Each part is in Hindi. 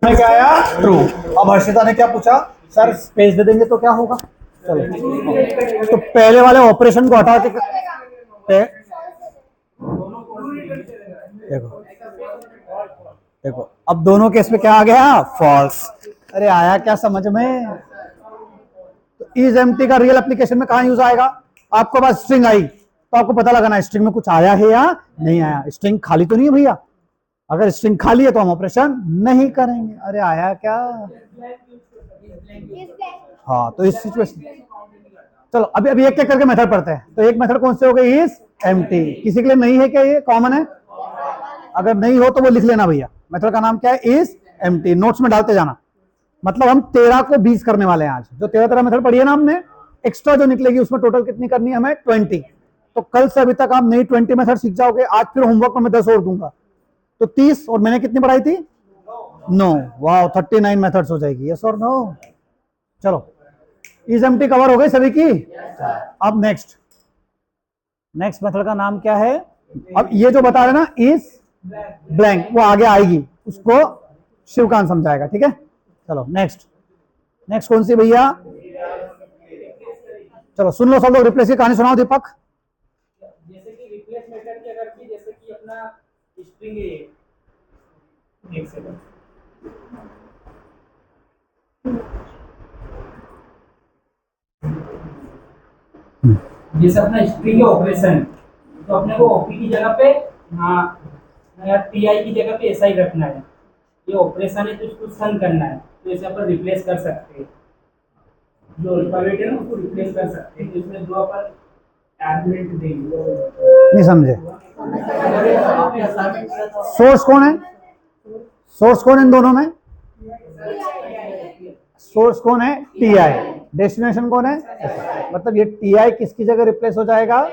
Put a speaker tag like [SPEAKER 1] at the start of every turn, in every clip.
[SPEAKER 1] में क्या आया? ट्रू। अब हर्षिता ने क्या पूछा? सर स्पेस दे देंगे तो क्या होगा? चलो तो पहले वाले ऑपरेशन को हटा के देखो देखो अब दोनों केस में क्या आ गया? फॉल्स। अरे आया क्या समझ में? तो इज एम्प्टी का रियल एप्लीकेशन में कहां यूज आएगा? आपको पास स्ट्रिंग आई तो आपको पता लगाना है स्ट्रिंग में कुछ आया है या नहीं आया। स्ट्रिंग खाली तो नहीं है भैया। अगर स्ट्रिंग खाली है तो हम ऑपरेशन नहीं करेंगे। अरे आया क्या? हाँ तो इस सिचुएशन चलो अभी अभी एक एक करके मेथड पढ़ते हैं। तो एक मेथड कौन से हो गई? Is empty. किसी के लिए नहीं है क्या? ये कॉमन है। अगर नहीं हो तो वो लिख लेना भैया। मेथड का नाम क्या है? Is empty. नोट्स में डालते जाना। मतलब हम 13 को 20 करने वाले हैं आज। जो 13 मेथड पढ़ी है ना हमने, एक्स्ट्रा जो निकलेगी उसमें टोटल कितनी करनी है हमें? 20। तो कल से अभी तक आप नई 20 मेथड सीख जाओगे। आज फिर होमवर्क में मैं 10 और दूंगा तो 30। और मैंने कितनी पढ़ाई थी? 9। वाह 39 मेथड्स हो जाएगी। यस और नो? चलो इज एम्प्टी कवर हो गई सभी की। अब नेक्स्ट मेथड का नाम क्या है? अब ये जो बता रहे ना इज ब्लैंक, वो आगे आएगी, उसको शिवकांत समझाएगा। ठीक है चलो नेक्स्ट कौन सी भैया? चलो सुन लो सब लोग। रिप्लेस की कहानी सुनाओ दीपक।
[SPEAKER 2] जैसे कि रिप्लेस मेथड की अगर की जैसे कि अपना स्ट्रिंग है एक सेकंड जैसे अपना स्ट्रिंग है ऑपरेशन, तो अपने को ओपी की जगह पे हाँ टीआई की जगह पे ऐसा ही रखना है। ये ऑपरेशन है तो इसको सन करना है, तो इसे अपन रिप्लेस कर सकते हैं। जो अल्फाबेट है ना उसको रिप्लेस कर सकते हैं। तो इसमें जो अपन आर्गुमेंट देंगे।
[SPEAKER 1] नहीं समझे? सोर्स कौन है? सोर्स कौन है इन दोनों में? सोर्स कौन है? T I. डेस्टिनेशन कौन है? मतलब ये टी आई किसकी जगह रिप्लेस हो जाएगा?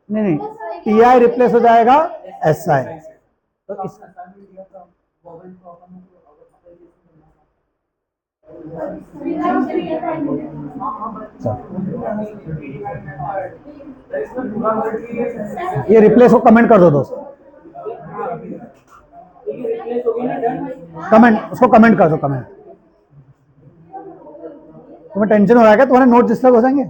[SPEAKER 1] नहीं टी आई रिप्लेस हो जाएगा एस आई। तो इस ये रिप्लेस को कमेंट कर दो दोस्त। कमेंट उसको कमेंट कर दो। कमेंट। तुम्हें टेंशन हो रहा है क्या? तुम्हारे नोट डिस्टर्ब हो जाएंगे।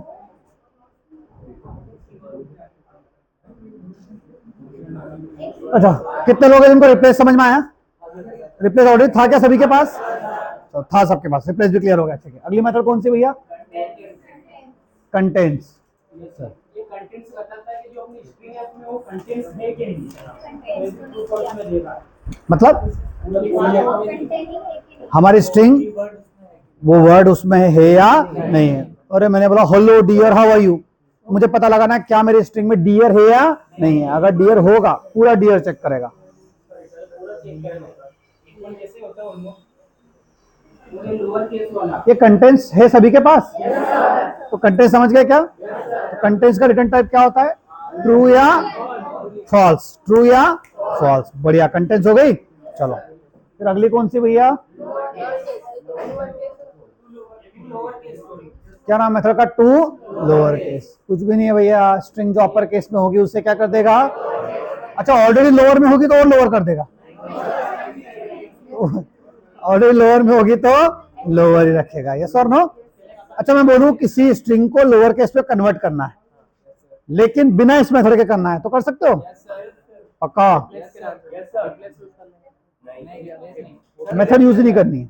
[SPEAKER 1] अच्छा कितने लोग हैं जिनको रिप्लेस समझ में आया? रिप्लेस ऑलरेडी था क्या सभी के पास? तो था सबके पास। रिप्लेस भी क्लियर हो गया। ठीक है अगली मेथड कौन सी भैया? कंटेंट्स।
[SPEAKER 2] ये कंटेंट्स बताता है कि जो अपनी स्ट्रिंग है उसमें वो कंटेंट्स है कि नहीं।
[SPEAKER 1] मतलब हमारी स्ट्रिंग वो वर्ड उसमें है या नहीं है। और मैंने बोला hello dear how are you, मुझे पता लगाना क्या मेरी स्ट्रिंग में डियर है या नहीं है। अगर डियर होगा पूरा डियर चेक करेगा। ये कंटेंट्स है सभी के पास? तो कंटेंट्स समझ गए क्या? तो कंटेंट्स का रिटर्न टाइप क्या होता है? ट्रू या फॉल्स। ट्रू या फॉल्स। बढ़िया कंटेंट्स हो गई। चलो फिर अगली कौन सी भैया? क्या नाम मेथड का? To lower case. कुछ भी नहीं है भैया। स्ट्रिंग जो अपर केस में होगी उससे क्या कर देगा? अच्छा ऑलरेडी लोअर में होगी तो और लोअर कर देगा। ऑलरेडी लोअर में होगी तो लोअर ही रखेगा। यस और नो? अच्छा मैं बोलूं किसी स्ट्रिंग को लोअर केस पे कन्वर्ट करना है लेकिन बिना इस मेथड के करना है तो कर सकते हो? पक्का? मेथड यूज नहीं करनी है।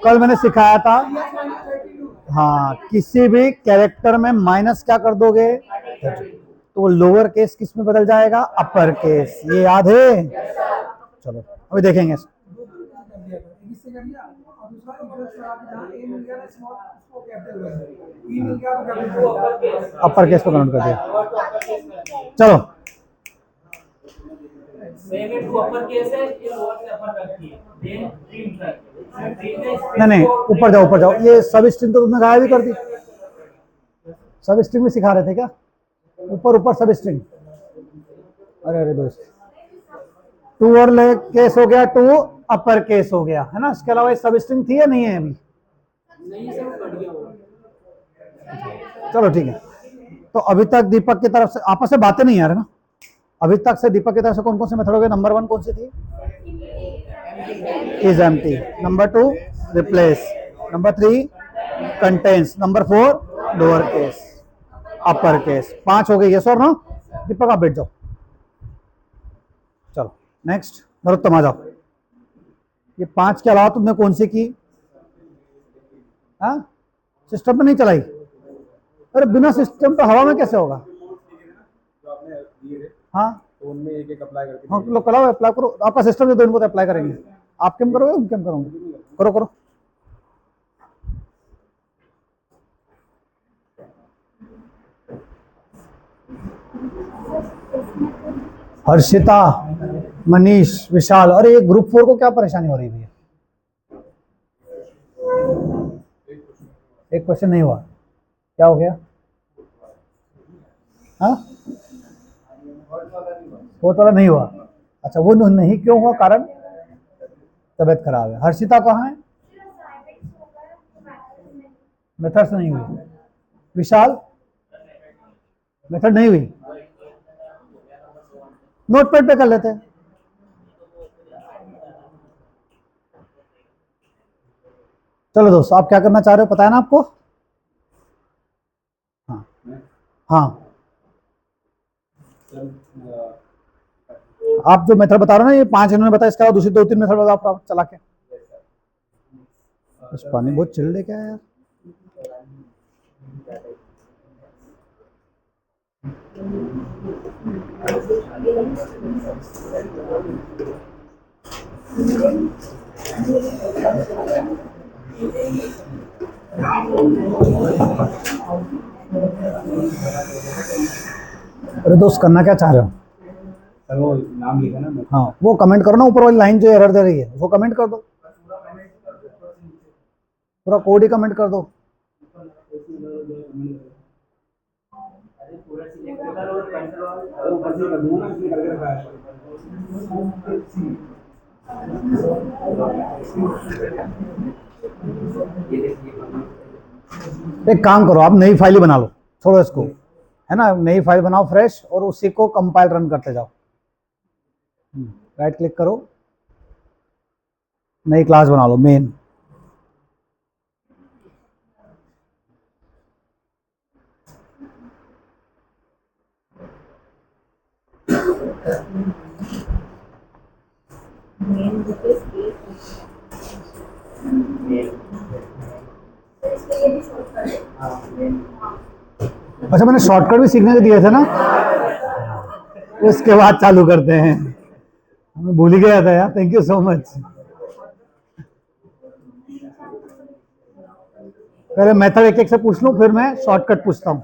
[SPEAKER 1] कल मैंने सिखाया था। हाँ किसी भी कैरेक्टर में माइनस क्या कर दोगे तो वो लोअर केस किस में बदल जाएगा? Upper case. ये याद है? चलो अभी देखेंगे। अपर केस को कन्वर्ट कर दिया। चलो नहीं ऊपर जाओ ऊपर जाओ। ये सब स्ट्रिंग तो तुमने गायब ही कर दी। सब स्ट्रिंग में सिखा रहे थे क्या? ऊपर सब स्ट्रिंग। अरे अरे दोस्त टू और केस हो गया, टू अपर केस हो गया है ना। इसके अलावा सब स्ट्रिंग थी या नहीं है अभी? चलो ठीक है तो अभी तक दीपक की तरफ से आपस में बातें नहीं आ रही ना, अभी तक से दीपक की तरफ से कौन कौन से मेथड हो गए? नंबर 1 कौन सी थी? Is empty. Number 2 replace. Number 3 contains. Number 4 lower case upper case. 5 हो गई, यस और नो? दीपक आप बैठ जाओ। चलो नेक्स्ट, नरोत्तम आ जाओ। ये 5 के अलावा तुमने कौन सी की? हाँ, सिस्टम में नहीं चलाई? अरे बिना सिस्टम तो हवा में कैसे होगा? हाँ
[SPEAKER 3] तो उनमें एक एक अप्लाई करके
[SPEAKER 1] हाँ, लोग करो, अप्लाई करो। आपका सिस्टम दे दो, इनको तो अप्लाई करेंगे। आप क्यों करोगे, हम क्यों करोगे? करो करो। हर्षिता, मनीष, विशाल। अरे ये ग्रुप 4 को क्या परेशानी हो रही है? एक क्वेश्चन नहीं हुआ, क्या हो गया? हाँ, वो वाला नहीं हुआ। अच्छा, वो नहीं क्यों हुआ? कारण तबीयत खराब है। हर्षिता कहाँ है? मेथड्स नहीं हुई। विशाल, मेथड नहीं हुई, नोटपैड पे कर लेते हैं। चलो दोस्तों, आप क्या करना चाह रहे हो, पता है ना आपको? हाँ हाँ, आप जो मेथड बता रहे हो ना, ये 5 इन्होंने बताया, इसके अलावा दूसरी 2-3 मेथड बताओ आप चला के। बस पानी बहुत चिल्ड है क्या यार? अरे दोस्त, करना क्या चाह रहे हो?
[SPEAKER 3] सर वो नाम लिखा ना,
[SPEAKER 1] हाँ, वो कमेंट करो ना, ऊपर वाली लाइन जो एरर दे रही है वो कमेंट कर दो, पूरा कोड ही कमेंट कर दो। एक काम करो, आप नई फाइल ही बना लो, छोड़ो इसको, है ना? नई फाइल बनाओ फ्रेश, और उसी को कंपाइल रन करते जाओ। राइट क्लिक करो, नई क्लास बना लो, मेन। अच्छा, मैंने शॉर्टकट भी सीखने को दिए थे ना, उसके बाद चालू करते हैं। मैं भूल ही गया था यार, थैंक यू सो मच। पहले मेथड एक एक से पूछ लूं, फिर मैं शॉर्टकट पूछता हूं।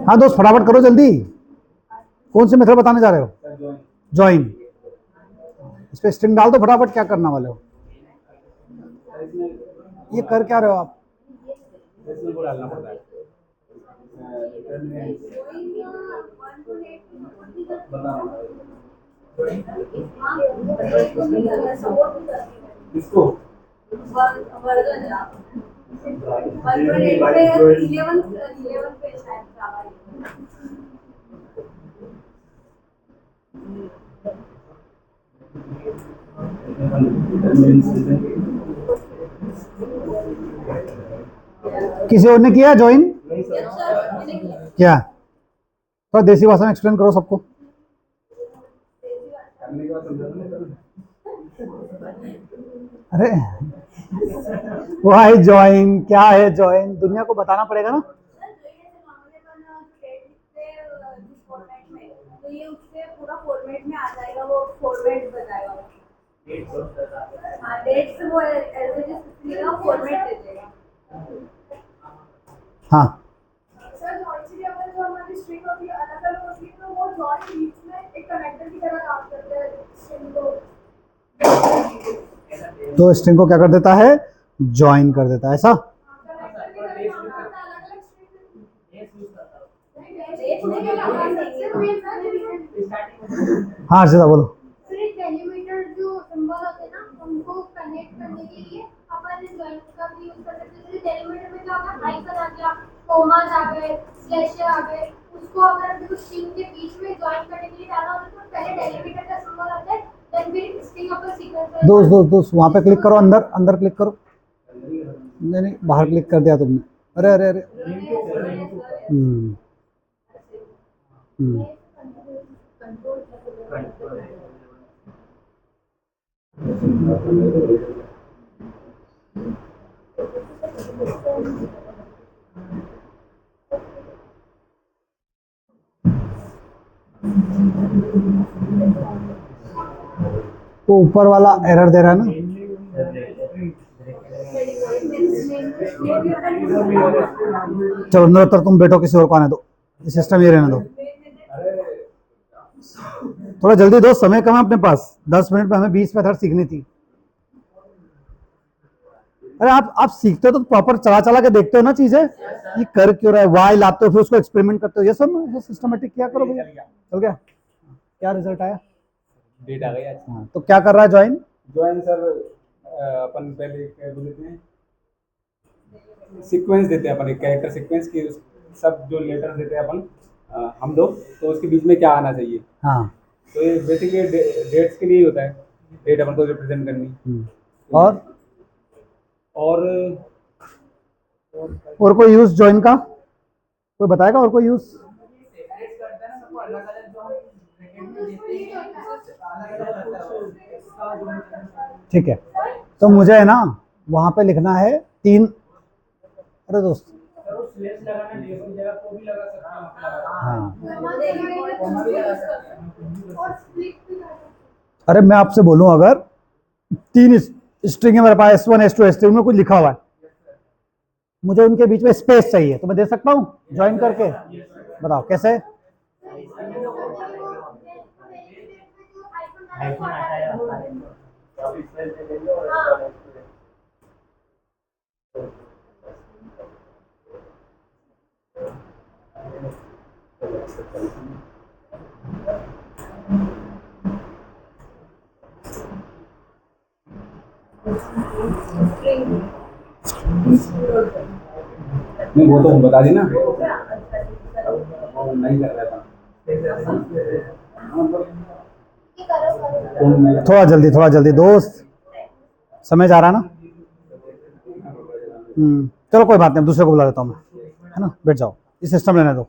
[SPEAKER 1] हाँ दोस्त, फटाफट करो जल्दी। कौन से मेथड बताने जा रहे हो? ज्वाइन। इस पे स्ट्रिंग डाल दो फटाफट, क्या करने वाले हो? ये कर क्या रहे हो आप?
[SPEAKER 3] को डालना पड़ता है। इसको
[SPEAKER 1] किसी और ने किया ज्वाइन? क्या? थोड़ा देसी भाषा में एक्सप्लेन करो सबको। अरे वाई ज्वाइन, क्या है ज्वाइन? दुनिया को बताना पड़ेगा ना।
[SPEAKER 4] ये उससे पूरा फॉर्मेट में आ जाएगा, वो फॉर्मेट बताएगा। हाँ, डेट्स वो एज इट इज फॉर्मेट दे देगा।
[SPEAKER 1] हाँ,
[SPEAKER 4] सर जॉइन की जगह जो हमारी स्ट्रिंग होती है अलग अलग होती है, तो वो जॉइन बीच में एक कनेक्टर की तरह काम करता है स्ट्रिंग को।
[SPEAKER 1] तो स्ट्रिंग को क्या कर देता है? ज्वाइन कर देता है, ऐसा?
[SPEAKER 4] कनेक्टर की तरह काम करता है, अलग अलग स्ट्रिंग।
[SPEAKER 1] हाँ अर्षिता बोलो।
[SPEAKER 4] फिर डेलीमीटर जो सिंबल होते हैं ना, उनको कनेक्ट करने के लिए अपन जॉइन
[SPEAKER 5] कोमास आ गए, स्लैश आ गए, उसको अगर अपने को स्ट्रिंग के बीच में जॉइन करने के लिए डालना होता है तो पहले डेलिमिटर का सिंबल आता है, देन फिर स्ट्रिंग अपर सीक्वेंस।
[SPEAKER 1] दोस्त वहां पे क्लिक करो, अंदर अंदर क्लिक करो। नहीं नहीं, बाहर क्लिक कर दिया तुमने। अरे अरे अरे। हम्म हम्म तो ऊपर वाला एरर दे रहा है ना। चलो नरोत्तर तुम बैठो, किसी और को आने दो, सिस्टम ये रहने दो। थोड़ा जल्दी दो, समय कम है अपने पास, 10 मिनट में हमें 20 मेथड सीखनी थी। अरे आप सीखते हो तो प्रॉपर चला चला के देखते हो ना चीजें, ये कर क्यों रहा है, वाई लाते हो फिर उसको एक्सपेरिमेंट करते हो, ये सब सिस्टमेटिक क्या करो भैया। चल गया, क्या रिजल्ट आया?
[SPEAKER 3] डेट आ गई आज।
[SPEAKER 1] हाँ, तो क्या कर रहा है ज्वाइन?
[SPEAKER 3] ज्वाइन सर अपन पहले क्या बोलते हैं, सीक्वेंस देते हैं अपन, एक कैरेक्टर सीक्वेंस की सब जो लेटर देते हैं अपन हम लोग, तो उसके बीच में क्या आना चाहिए।
[SPEAKER 1] हाँ।
[SPEAKER 3] तो ये बेसिकली डेट्स के लिए ही होता है, डेट अपन को रिप्रेजेंट करनी।
[SPEAKER 1] और कोई यूज ज्वाइन का कोई बताएगा? और कोई यूज? ठीक है, तो मुझे है ना वहां पे लिखना है 3। अरे दोस्त, हाँ, अरे मैं आपसे बोलूं, अगर 3 स्ट्रिंग है मेरे पास, S1 S2 S3 में कुछ लिखा हुआ है, मुझे उनके बीच में स्पेस चाहिए, तो मैं दे सकता हूँ ज्वाइन करके? बताओ कैसे?
[SPEAKER 3] नहीं वो तो बता दी ना, नहीं कर रहा था।
[SPEAKER 1] थोड़ा जल्दी दोस्त, समय जा रहा ना। चलो कोई बात नहीं, दूसरे को बुला लेता हूँ मैं, है ना। बैठ जाओ, इस सिस्टम लेने दो।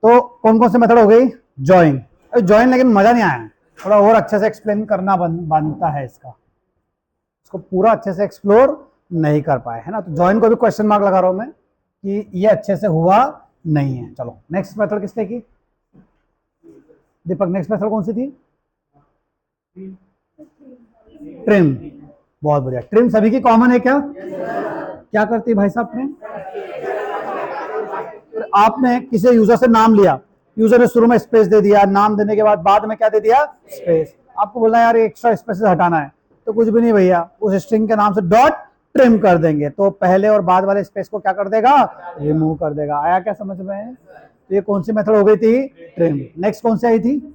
[SPEAKER 1] तो कौन कौन से मेथड हो गई? ज्वाइन। ज्वाइन लेकिन मजा नहीं आया, थोड़ा और अच्छे से एक्सप्लेन करना बनता है इसको पूरा अच्छे से एक्सप्लोर नहीं कर पाए, है ना। तो ज्वाइन को भी क्वेश्चन मार्क लगा रहा हूं मैं कि ये अच्छे से हुआ नहीं है। चलो नेक्स्ट मेथड किसने की? दीपक, नेक्स्ट मेथड कौन सी थी? ट्रिम। बहुत बढ़िया, ट्रिम सभी की कॉमन है क्या? क्या करती है भाई साहब ट्रिम? आपने किसी यूजर से नाम लिया, यूजर ने शुरू में स्पेस दे दिया, नाम देने के बाद में क्या दे दिया? स्पेस। आपको बोलना है यार एक्स्ट्रा स्पेस हटाना है, तो कुछ भी नहीं भैया, उस स्ट्रिंग के नाम से डॉट ट्रिम कर देंगे, तो पहले और बाद वाले स्पेस को क्या कर देगा? रिमूव कर देगा। आया क्या समझ में? तो ये कौन सी मेथड हो गई थी? ट्रिम। नेक्स्ट कौन सी आई थी?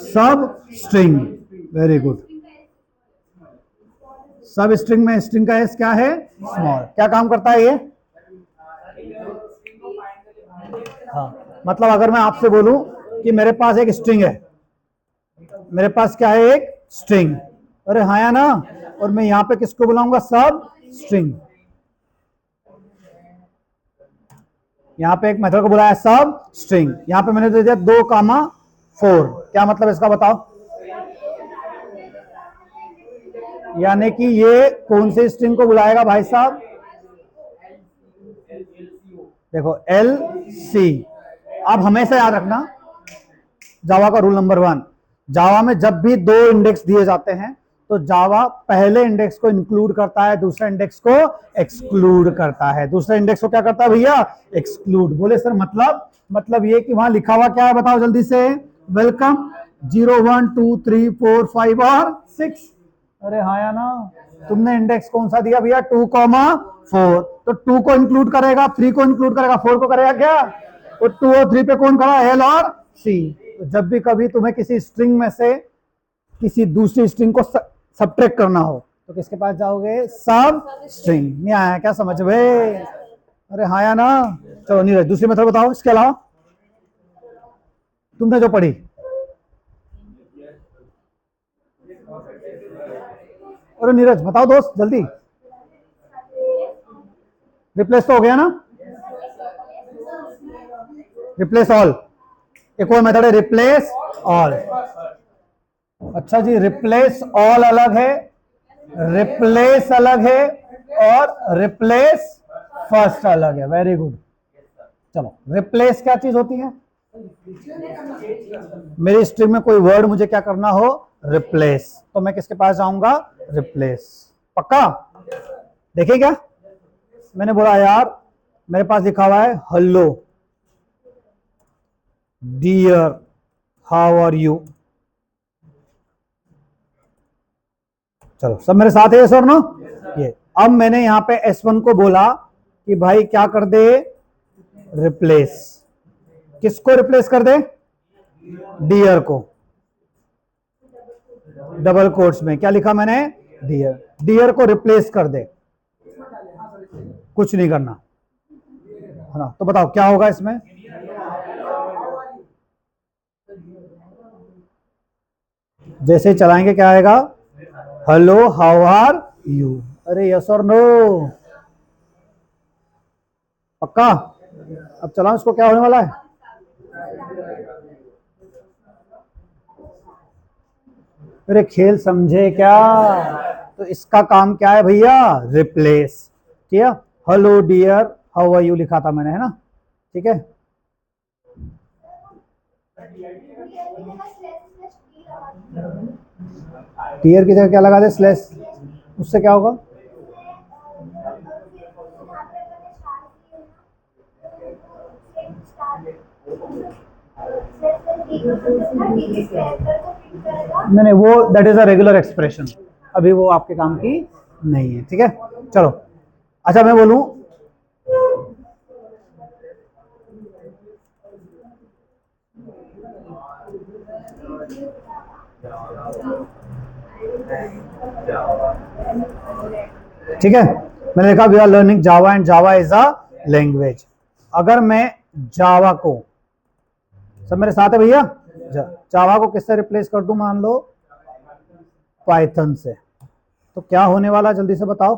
[SPEAKER 1] सब स्ट्रिंग। Very good. सब स्ट्रिंग में स्ट्रिंग का एस क्या है? स्मॉल। क्या काम करता है ये? हाँ, मतलब अगर मैं आपसे बोलूं कि मेरे पास एक स्ट्रिंग है, मेरे पास क्या है? एक स्ट्रिंग। अरे हाँ या ना, और मैं यहां पे किसको बुलाऊंगा? सब स्ट्रिंग। यहां पे एक मेथड को बुलाया सब स्ट्रिंग, यहां पे मैंने दे दिया 2,4। क्या मतलब इसका बताओ? यानी कि ये कौन से स्ट्रिंग को बुलाएगा भाई साहब? देखो LC। अब हमेशा याद रखना जावा का रूल नंबर 1, जावा में जब भी 2 इंडेक्स दिए जाते हैं तो जावा पहले इंडेक्स को इंक्लूड करता है, दूसरे इंडेक्स को एक्सक्लूड करता है। दूसरे इंडेक्स को क्या करता है भैया? एक्सक्लूड। बोले सर मतलब ये कि वहां लिखा हुआ क्या है? बताओ जल्दी से। वेलकम 0 1 2 3 4 5 और 6। अरे हाँ या ना, तुमने इंडेक्स कौन सा दिया भैया? 2,4। तो 2 को इंक्लूड करेगा, 3 को इंक्लूड करेगा, 4 को करेगा क्या? तो 2 और 3 पे कौन खड़ा? L और C। तो जब भी कभी तुम्हें किसी स्ट्रिंग में से किसी दूसरी स्ट्रिंग को सब्ट्रैक्ट करना हो तो किसके पास जाओगे? सब स्ट्रिंग। नहीं आया क्या समझ में? अरे हाँ या ना। चलो नीरज दूसरी मेथड बताओ इसके अलावा, तुमने जो पढ़ी। अरे नीरज बताओ दोस्त जल्दी। रिप्लेस तो हो गया ना, रिप्लेस ऑल। एक और मेथड है रिप्लेस ऑल। अच्छा जी, रिप्लेस ऑल अलग है, रिप्लेस अलग है, और रिप्लेस फर्स्ट अलग है। Very good. चलो रिप्लेस क्या चीज होती है? मेरी स्ट्रिंग में कोई वर्ड मुझे क्या करना हो, रिप्लेस, तो मैं किसके पास जाऊंगा, रिप्लेस। पक्का? देखिए क्या मैंने बोला यार, मेरे पास लिखा हुआ है hello dear how are you. चलो सब मेरे साथ है ये सर ना। ये अब मैंने यहां पे S1 को बोला कि भाई क्या कर दे, रिप्लेस। किसको रिप्लेस कर दे? डियर को। डबल कोट्स में क्या लिखा मैंने, डियर। डियर को रिप्लेस कर दे, कुछ नहीं करना है ना। तो बताओ क्या होगा इसमें? जैसे ही चलाएंगे क्या आएगा, हेलो हाउ आर यू। अरे यस और नो? पक्का? अब चलाओ इसको, क्या होने वाला है? अरे खेल समझे क्या? तो इसका काम क्या है भैया, रिप्लेस। ठीक है, hello dear how are you लिखा था मैंने, है ना। ठीक है, डियर की जगह क्या लगा दे, स्लैश। उससे क्या होगा? नहीं नहीं, वो that is a regular expression, अभी वो आपके काम की नहीं है। ठीक है, चलो। अच्छा मैं बोलूं, ठीक है, मैंने लिखा we are learning Java and Java is a language. अगर मैं जावा को, सब मेरे साथ है भैया, जावा को किससे रिप्लेस कर दूं, मान लो पाइथन से, तो क्या होने वाला जल्दी से बताओ?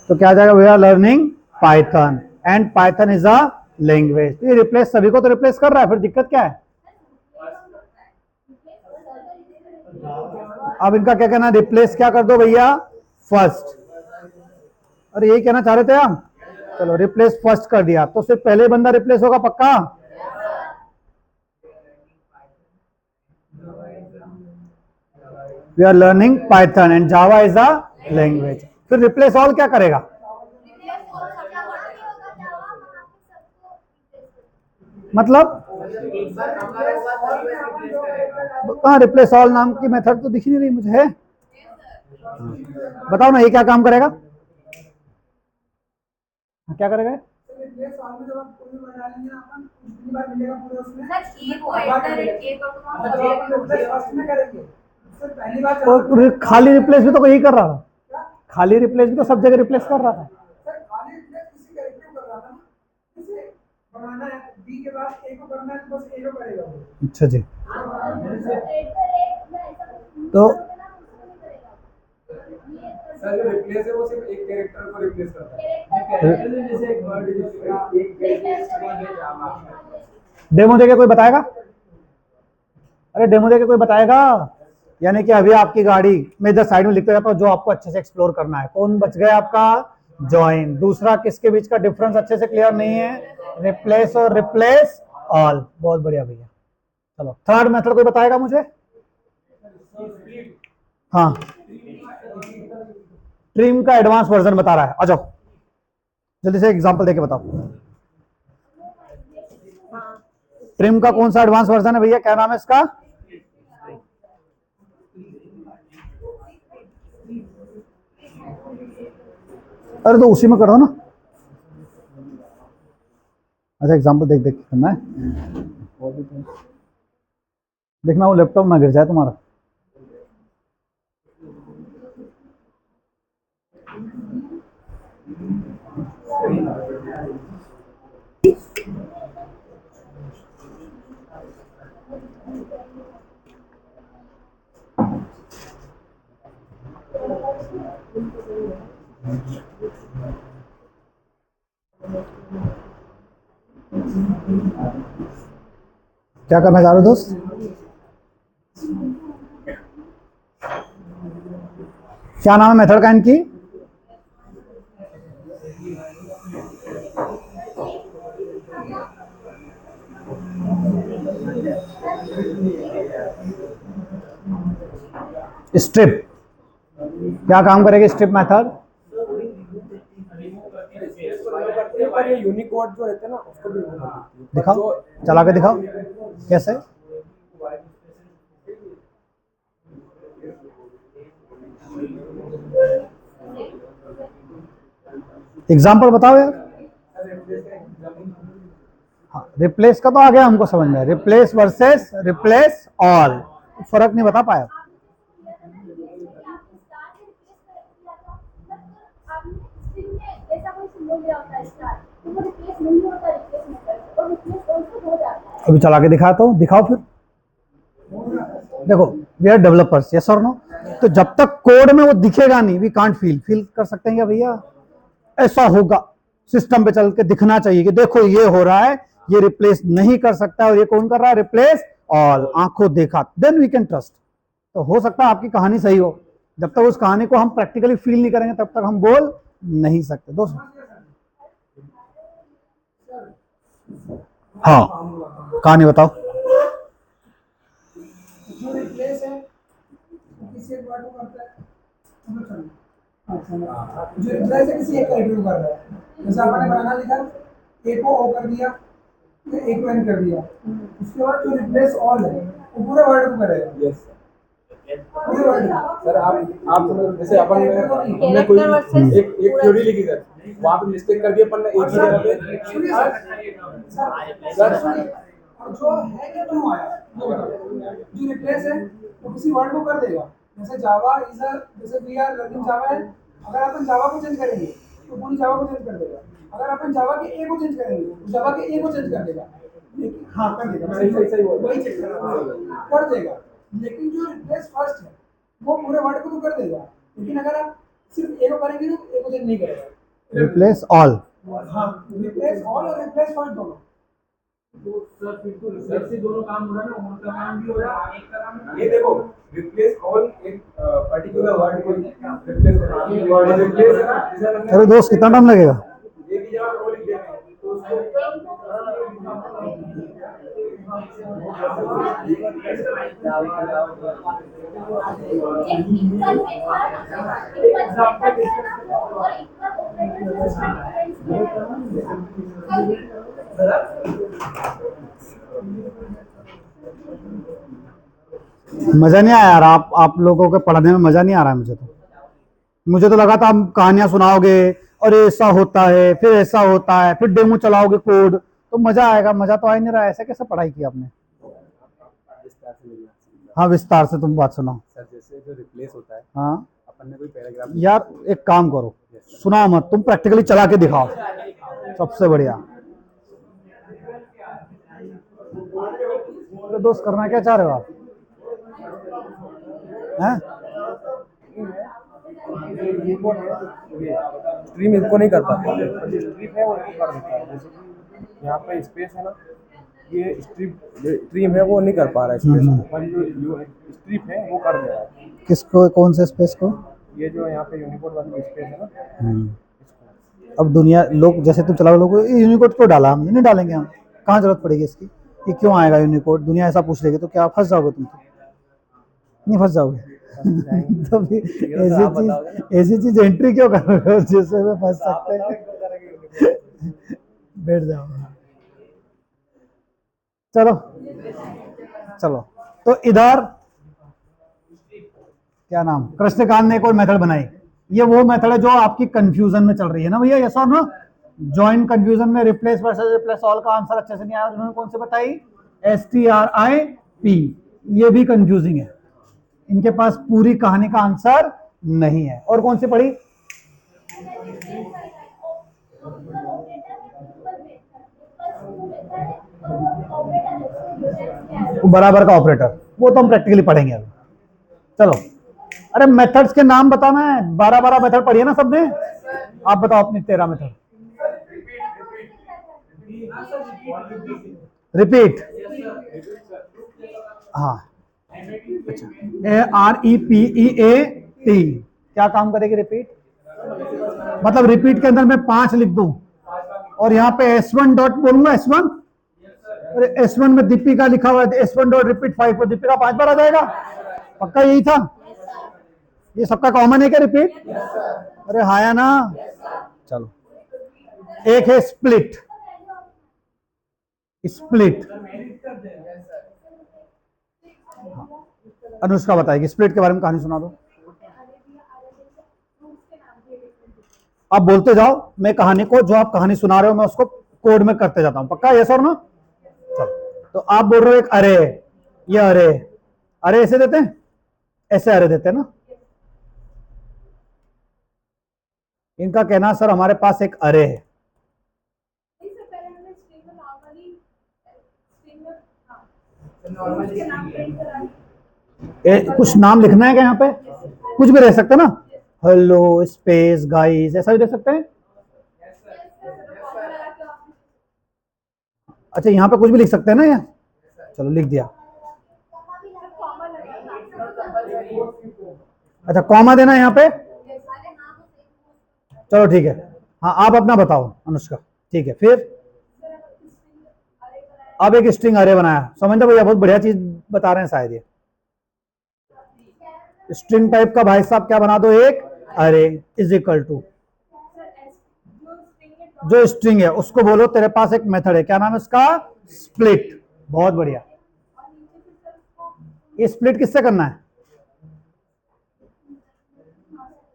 [SPEAKER 1] तो क्या आ जाएगा, we are learning Python and Python is a language. तो ये रिप्लेस सभी को तो रिप्लेस कर रहा है, फिर दिक्कत क्या है? अब इनका क्या कहना है, रिप्लेस क्या कर दो भैया, फर्स्ट। अरे यही कहना चाह रहे थे हम। चलो रिप्लेस फर्स्ट कर दिया, तो सिर्फ पहले बंदा रिप्लेस होगा पक्का? We are learning Python and Java is a language. फिर रिप्लेस ऑल क्या करेगा? मतलब कहाँ रिप्लेस ऑल नाम की मेथड तो दिख नहीं रही मुझे, है? बताओ ना ये क्या काम करेगा, क्या करेगा? तो खाली रिप्लेस भी तो यही कर रहा था, खाली रिप्लेस भी तो सब जगह रिप्लेस कर रहा था। अच्छा जी, तो
[SPEAKER 3] सर जो रिप्लेस है वो सिर्फ एक कैरेक्टर को रिप्लेस करता है, जैसे एक वर्ड एक
[SPEAKER 1] डेमो देके कोई बताएगा? अरे डेमो देके कोई बताएगा? यानी कि अभी आपकी गाड़ी में इधर साइड में लिखते जाता हूँ जो आपको अच्छे से एक्सप्लोर करना है। कौन बच गया आपका, जॉइन। दूसरा किसके बीच का डिफरेंस अच्छे से क्लियर नहीं है, रिप्लेस और रिप्लेस ऑल। बहुत बढ़िया भैया। चलो थर्ड मेथड कोई बताएगा मुझे? हाँ, ट्रिम का एडवांस वर्जन बता रहा है, आ जाओ जल्दी से एग्जांपल देके बताओ। ट्रिम का कौन सा एडवांस वर्जन है भैया, क्या नाम है इसका? अरे तो उसी में करो ना। अच्छा एग्जांपल देख देख करना है, देखना वो लैपटॉप ना गिर जाए तुम्हारा। क्या करना चाह रहे हो दोस्त? क्या नाम है मेथड का इनकी? स्ट्रिप। क्या काम करेगी स्ट्रिप मेथड?
[SPEAKER 3] पर ये यूनिकोड जो रहते हैं ना उसको भी remove कर देती है।
[SPEAKER 1] दिखाओ, चला के दिखाओ कैसे। एग्जाम्पल बताओ यार। हाँ, रिप्लेस का तो आ गया हमको समझ में, रिप्लेस वर्सेस रिप्लेस ऑल, फर्क नहीं बता पाया। अभी चला के दिखा तो दिखाओ फिर। देखो वी आर डेवलपर्स, यस और नो। तो जब तक कोड में वो दिखेगा नहीं वी कांट फील कर सकते हैं क्या भैया? ऐसा होगा, सिस्टम पे चल के दिखना चाहिए कि देखो ये हो रहा है, ये रिप्लेस नहीं कर सकता और ये कौन कर रहा है? Replace all. आंखों देखा, देन वी कैन ट्रस्ट। तो हो सकता है आपकी कहानी सही हो, जब तक उस कहानी को हम प्रैक्टिकली फील नहीं करेंगे तब तक हम बोल नहीं सकते दोस्त। हाँ, कहानी बताओ।
[SPEAKER 6] जो रिप्लेस है वो किसी एक वर्ड को करता है, जो रिप्लेस है किसी एक कैरेक्टर को कर रहा है। जैसे आपने बनाना लिखा, ए को ओ कर दिया, ए को एन कर दिया, उसके बाद जो रिप्लेस ऑल है वो पूरे वर्ड को करेगा।
[SPEAKER 3] यस
[SPEAKER 6] पूरे वर्ड
[SPEAKER 3] सर, आप समझ, जैसे अपन हमने कोई एक थ्योरी लिखी सर, वहाँ पे मिस्टेक कर दिया अपन ने एक ही जगह पे।
[SPEAKER 6] सुनिए सर, और जो है कि क्यों आया वो बताओ। जो रिप्लेस है वो किसी वर्ड को कर देगा। जैसे जावा इज अ, जैसे वी आर लर्निंग जावा है, अगर अपन जावा को चेंज करेंगे तो पूरी जावा को चेंज कर देगा। अगर अपन जावा के ए को चेंज करेंगे तो जावा के ए को चेंज कर देगा। लेकिन हाँ कर देगा,
[SPEAKER 3] सही
[SPEAKER 6] वही चेक कर देगा। लेकिन जो रिप्लेस फर्स्ट है वो पूरे वर्ड को तो कर देगा, लेकिन अगर आप सिर्फ ए को करेंगे तो ए को चेंज नहीं करेगा।
[SPEAKER 1] Replace all.
[SPEAKER 6] हाँ, रिप्लेस ऑल और रिप्लेस फर्स्ट दोनों।
[SPEAKER 3] सर से दोनों काम हो रहा है ना, उनका काम भी हो रहा है, एक का काम। ये देखो, रिप्लेस ऑल एक पर्टिकुलर वर्ड को रिप्लेस करना है। वर्ड रिप्लेस है ना,
[SPEAKER 1] अरे दोस्त कितना टाइम लगेगा?
[SPEAKER 3] एक ही जगह पे वो लिख देते हैं तो उसको
[SPEAKER 1] मजा नहीं आया यार, आप लोगों के पढ़ने में मजा नहीं आ रहा है मुझे तो लगा था आप कहानियां सुनाओगे और ऐसा होता है फिर ऐसा होता है फिर डेमो चलाओगे कोड तो मजा आएगा। मजा तो आ ही नहीं रहा है। ऐसे कैसे पढ़ाई की आपने? हाँ विस्तार से तुम बात सुनाओ।
[SPEAKER 3] सर जैसे जो रिप्लेस होता है,
[SPEAKER 1] हाँ
[SPEAKER 3] अपन ने कोई पैराग्राफ
[SPEAKER 1] यार एक काम करो, सुनाओ मत, तुम प्रैक्टिकली चला के दिखाओ, सबसे बढ़िया। तो दोस्त करना क्या चाह रहे हो आप? हैं?
[SPEAKER 3] स्ट्रीम इसको नहीं कर पाता, स्ट्रीम है वो कर देता है। जैसे कि यहाँ पे स्पेस है ना, ये स्ट्रीम है वो नहीं कर पा रहा है स्पेस, पर जो स्ट्रीम है वो कर दे रहा है।
[SPEAKER 1] किसको? कौन से स्पेस को?
[SPEAKER 3] ये जो यहाँ पे यूनिकोड वाली स्पेस है ना,
[SPEAKER 1] अब दुनिया लोग जैसे तुम चलाओ, लोग यूनिकोड क्यों डाला? हम नहीं डालेंगे, हम कहाँ जरूरत पड़ेगी इसकी कि क्यों आएगा यूनिकोड? दुनिया ऐसा पूछ लेगी तो क्या फंस जाओगे तुम? तो नहीं फंस जाओगे तो ऐसी चीज एंट्री क्यों कर रहे हो जिससे में फंस सकते हैं? बैठ जाओ। चलो तो इधर क्या नाम, कृष्णकांत ने एक और मेथड बनाई। ये वो मेथड है जो आपकी कंफ्यूजन में चल रही है ना भैया, यस और नो? जॉइन कंफ्यूजन में रिप्लेस वर्सेस रिप्लेस ऑल का आंसर अच्छे से नहीं आया। उन्होंने कौन से बताई? STRIP। ये भी कंफ्यूजिंग है, इनके पास पूरी कहानी का आंसर नहीं है। और कौन सी पढ़ी? वो बराबर का ऑपरेटर, वो तो हम प्रैक्टिकली पढ़ेंगे अभी। चलो, अरे मेथड्स के नाम बताना है, 12 मेथड पढ़िए ना सबने। आप बताओ अपनी 13 मेथड। रिपीट, हाँ, अच्छा, REPEAT, क्या काम करेगी रिपीट? मतलब रिपीट के अंदर मैं 5 लिख दूं और यहाँ पे S1 डॉट बोलूंगा, S1, अरे S1 में दीपिका लिखा हुआ है, S1 डॉट रिपीट 5 पर दीपिका 5 बार आ जाएगा। पक्का यही था? ये सबका कॉमन है क्या रिपीट? अरे हाँ या ना? चलो, एक है स्प्लिट। स्प्लिट, अनुष्का बताएगी स्प्लिट के बारे में, कहानी सुना दो। आप बोलते जाओ, मैं कहानी को, जो आप कहानी सुना रहे हो मैं उसको कोड में करते जाता हूं। पक्का यस और नो? चलो, तो आप बोल रहे हो एक अरे, ये अरे, अरे ऐसे देते हैं, ऐसे अरे देते हैं ना। इनका कहना सर हमारे पास एक अरे है। कुछ नाम लिखना है क्या यहाँ पे? कुछ भी रह सकते ना, हेलो स्पेस गाइस, ऐसा भी दे सकते हैं। अच्छा, यहाँ पे कुछ भी लिख सकते हैं ना ये? चलो लिख दिया। अच्छा, कॉमा देना है यहाँ पे? चलो ठीक है, हाँ आप अपना बताओ अनुष्का। ठीक है, फिर अब एक स्ट्रिंग अरे बनाया, समझते भैया, बहुत बढ़िया चीज बता रहे हैं शायद ये। स्ट्रिंग टाइप का भाई साहब क्या बना दो, एक अरे इज इक्वल टू, जो स्ट्रिंग है उसको बोलो तेरे पास एक मेथड है, क्या नाम है उसका? स्प्लिट। बहुत बढ़िया। ये स्प्लिट किससे करना है?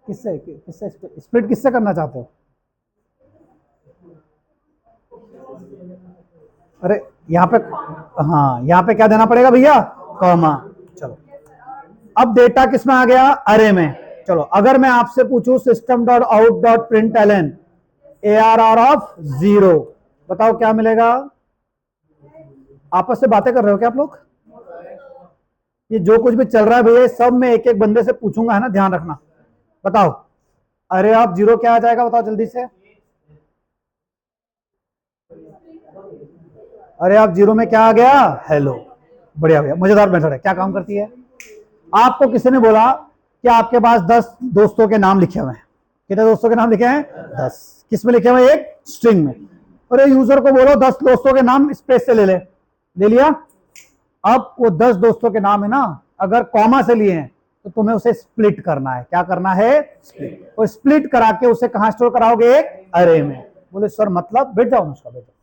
[SPEAKER 1] किससे किससे स्प्लिट किससे करना चाहते हो? अरे यहाँ पे, हाँ यहाँ पे क्या देना पड़ेगा भैया? कॉमा। चलो, अब डेटा किसमें आ गया? अरे में। चलो, अगर मैं आपसे पूछूं system dot out dot println ARR of 0, बताओ क्या मिलेगा? आपस से बातें कर रहे हो क्या आप लोग? ये जो कुछ भी चल रहा है भैया, सब मैं एक एक बंदे से पूछूंगा, है ना, ध्यान रखना। बताओ, अरे आप 0 क्या आ जाएगा? बताओ जल्दी से। अरे आप 0 में क्या आ गया? हेलो। बढ़िया भैया, मजेदार मेथड है। क्या काम करती है? आपको किसी ने बोला कि आपके पास 10 दोस्तों के नाम लिखे हुए हैं। कितने दोस्तों के नाम लिखे हैं? 10। किस में लिखे हुए? एक स्ट्रिंग में। और यूजर को बोलो 10 दोस्तों के नाम स्पेस से ले लिया। अब वो 10 दोस्तों के नाम है ना, अगर कॉमा से लिए हैं तो तुम्हें उसे स्प्लिट करना है। क्या करना है? स्प्लिट। और स्प्लिट करा के उसे कहां स्टोर कराओगे? एक अरे में। बोले सर मतलब? बैठ जाओ उसका, बैठ जाओ।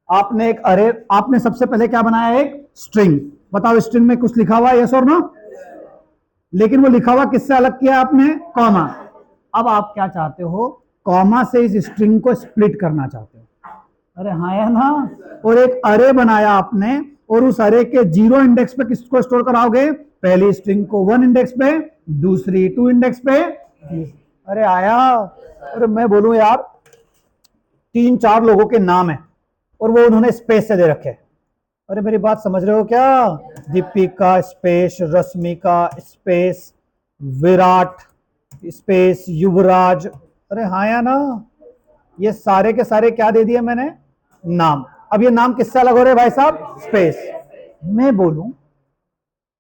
[SPEAKER 1] आपने एक अरे, आपने सबसे पहले क्या बनाया? एक स्ट्रिंग। बताओ स्ट्रिंग में कुछ लिखा हुआ है यस और नो? लेकिन वो लिखा हुआ किससे अलग किया आपने? कॉमा। अब आप क्या चाहते हो? कॉमा से इस स्ट्रिंग को स्प्लिट करना चाहते हो। अरे हाँ या ना? और एक अरे बनाया आपने, और उस अरे के 0 इंडेक्स पे किसको स्टोर कराओगे? पहली स्ट्रिंग को 1 इंडेक्स पे, दूसरी 2 इंडेक्स पे। अरे आया? अरे मैं बोलूं यार, 3-4 लोगों के नाम है और वो उन्होंने स्पेस से दे रखे। अरे मेरी बात समझ रहे हो क्या? Deepika space, Rashmika space, Virat space, Yuvraj. अरे हाँ या ना? ये सारे के सारे क्या दे दिए मैंने? नाम। अब ये नाम किससे अलग हो रहे भाई साहब? स्पेस। मैं बोलूं,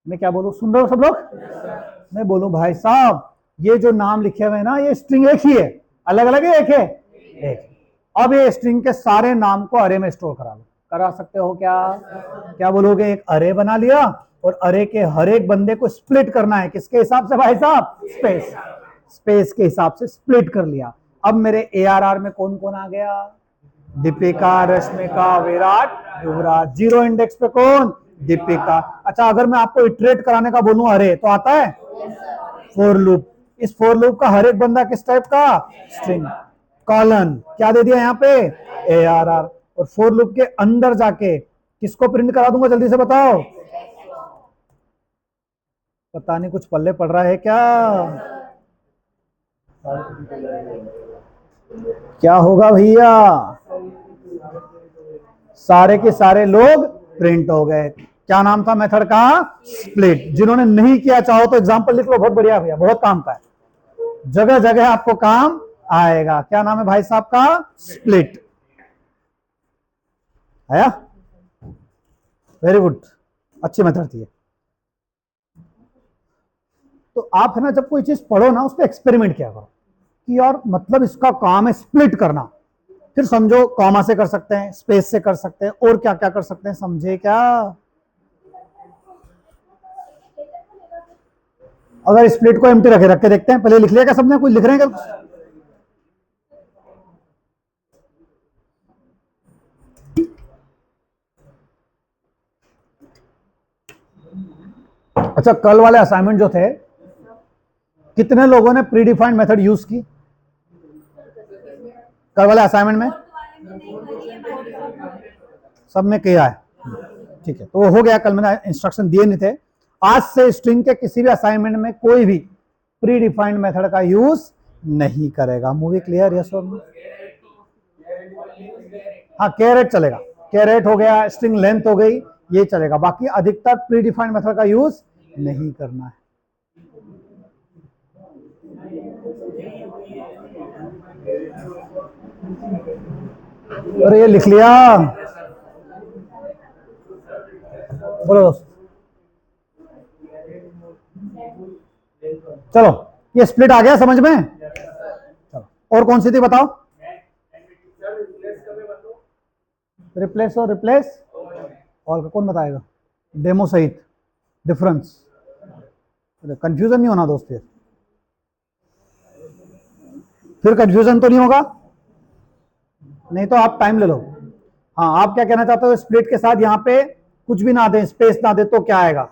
[SPEAKER 1] मैं क्या बोलूं? सुन रहे हो सब लोग? मैं बोलूं भाई साहब, ये जो नाम लिखे हुए हैं ना, ये स्ट्रिंग एक ही है, अलग अलग है? एक है, एक। अब ये स्ट्रिंग के सारे नाम को अरे में स्टोर करा लो। करा सकते हो क्या? क्या बोलोगे? एक अरे बना लिया और अरे के हर एक बंदे को स्प्लिट करना है। किसके हिसाब से भाई साहब? स्पेस। स्पेस के हिसाब से स्प्लिट कर लिया। अब मेरे ARR में कौन कौन आ गया? दीपिका, रश्मिका, विराट, युवराज। 0 इंडेक्स पे कौन? दीपिका। अच्छा, अगर मैं आपको इटरेट कराने का बोलूं अरे, तो आता है? For loop. इस फॉर लूप का हर एक बंदा किस टाइप का? स्ट्रिंग। कॉलन क्या दे दिया यहाँ पे? ARR। और फॉर लूप के अंदर जाके किसको प्रिंट करा दूंगा? जल्दी से बताओ। पता नहीं कुछ पल्ले पड़ रहा है क्या? क्या होगा भैया, सारे के सारे लोग प्रिंट हो गए। क्या नाम था मेथड का? स्प्लिट। जिन्होंने नहीं किया चाहो तो एग्जांपल लिख लो, बहुत बढ़िया भैया, बहुत काम का है, जगह जगह आपको काम आएगा। क्या नाम है भाई साहब का? स्प्लिट। आया? वेरी गुड, अच्छी मेथड थी। तो आप है ना जब कोई चीज पढ़ो ना, उस पर एक्सपेरिमेंट किया करो कि यार मतलब इसका काम है स्प्लिट करना, फिर समझो कॉमा से कर सकते हैं, स्पेस से कर सकते हैं, और क्या क्या कर सकते हैं, समझे क्या? अगर स्प्लिट को एम्प्टी रख के देखते हैं, पहले लिख लिया क्या सबने? कुछ लिख रहे हैं क्या? अच्छा, कल वाले असाइनमेंट जो थे, कितने लोगों ने प्रीडिफाइंड मेथड यूज की कल वाले असाइनमेंट में? सब में किया है, ठीक है, तो वो हो गया। कल मैंने इंस्ट्रक्शन दिए नहीं थे। आज से स्ट्रिंग के किसी भी असाइनमेंट में कोई भी प्री डिफाइंड मेथड का यूज नहीं करेगा। Movie clear? यस और नो? हाँ, कैरेट चलेगा, कैरेट हो गया, स्ट्रिंग लेंथ हो गई, ये चलेगा। बाकी अधिकतर प्री डिफाइंड मेथड का यूज नहीं करना है। अरे ये लिख लिया, बोलो दोस्त। चलो, ये स्प्लिट आ गया समझ में? चलो, और कौन सी थी बताओ? रिप्लेस और रिप्लेस, और कौन बताएगा? डेमो सहित डिफरेंस। कंफ्यूजन नहीं होना दोस्त, फिर कंफ्यूजन तो नहीं होगा, नहीं तो आप टाइम ले लो। हाँ, आप क्या कहना चाहते हो? स्प्लिट के साथ यहाँ पे कुछ भी ना दे, स्पेस ना दे, तो क्या आएगा?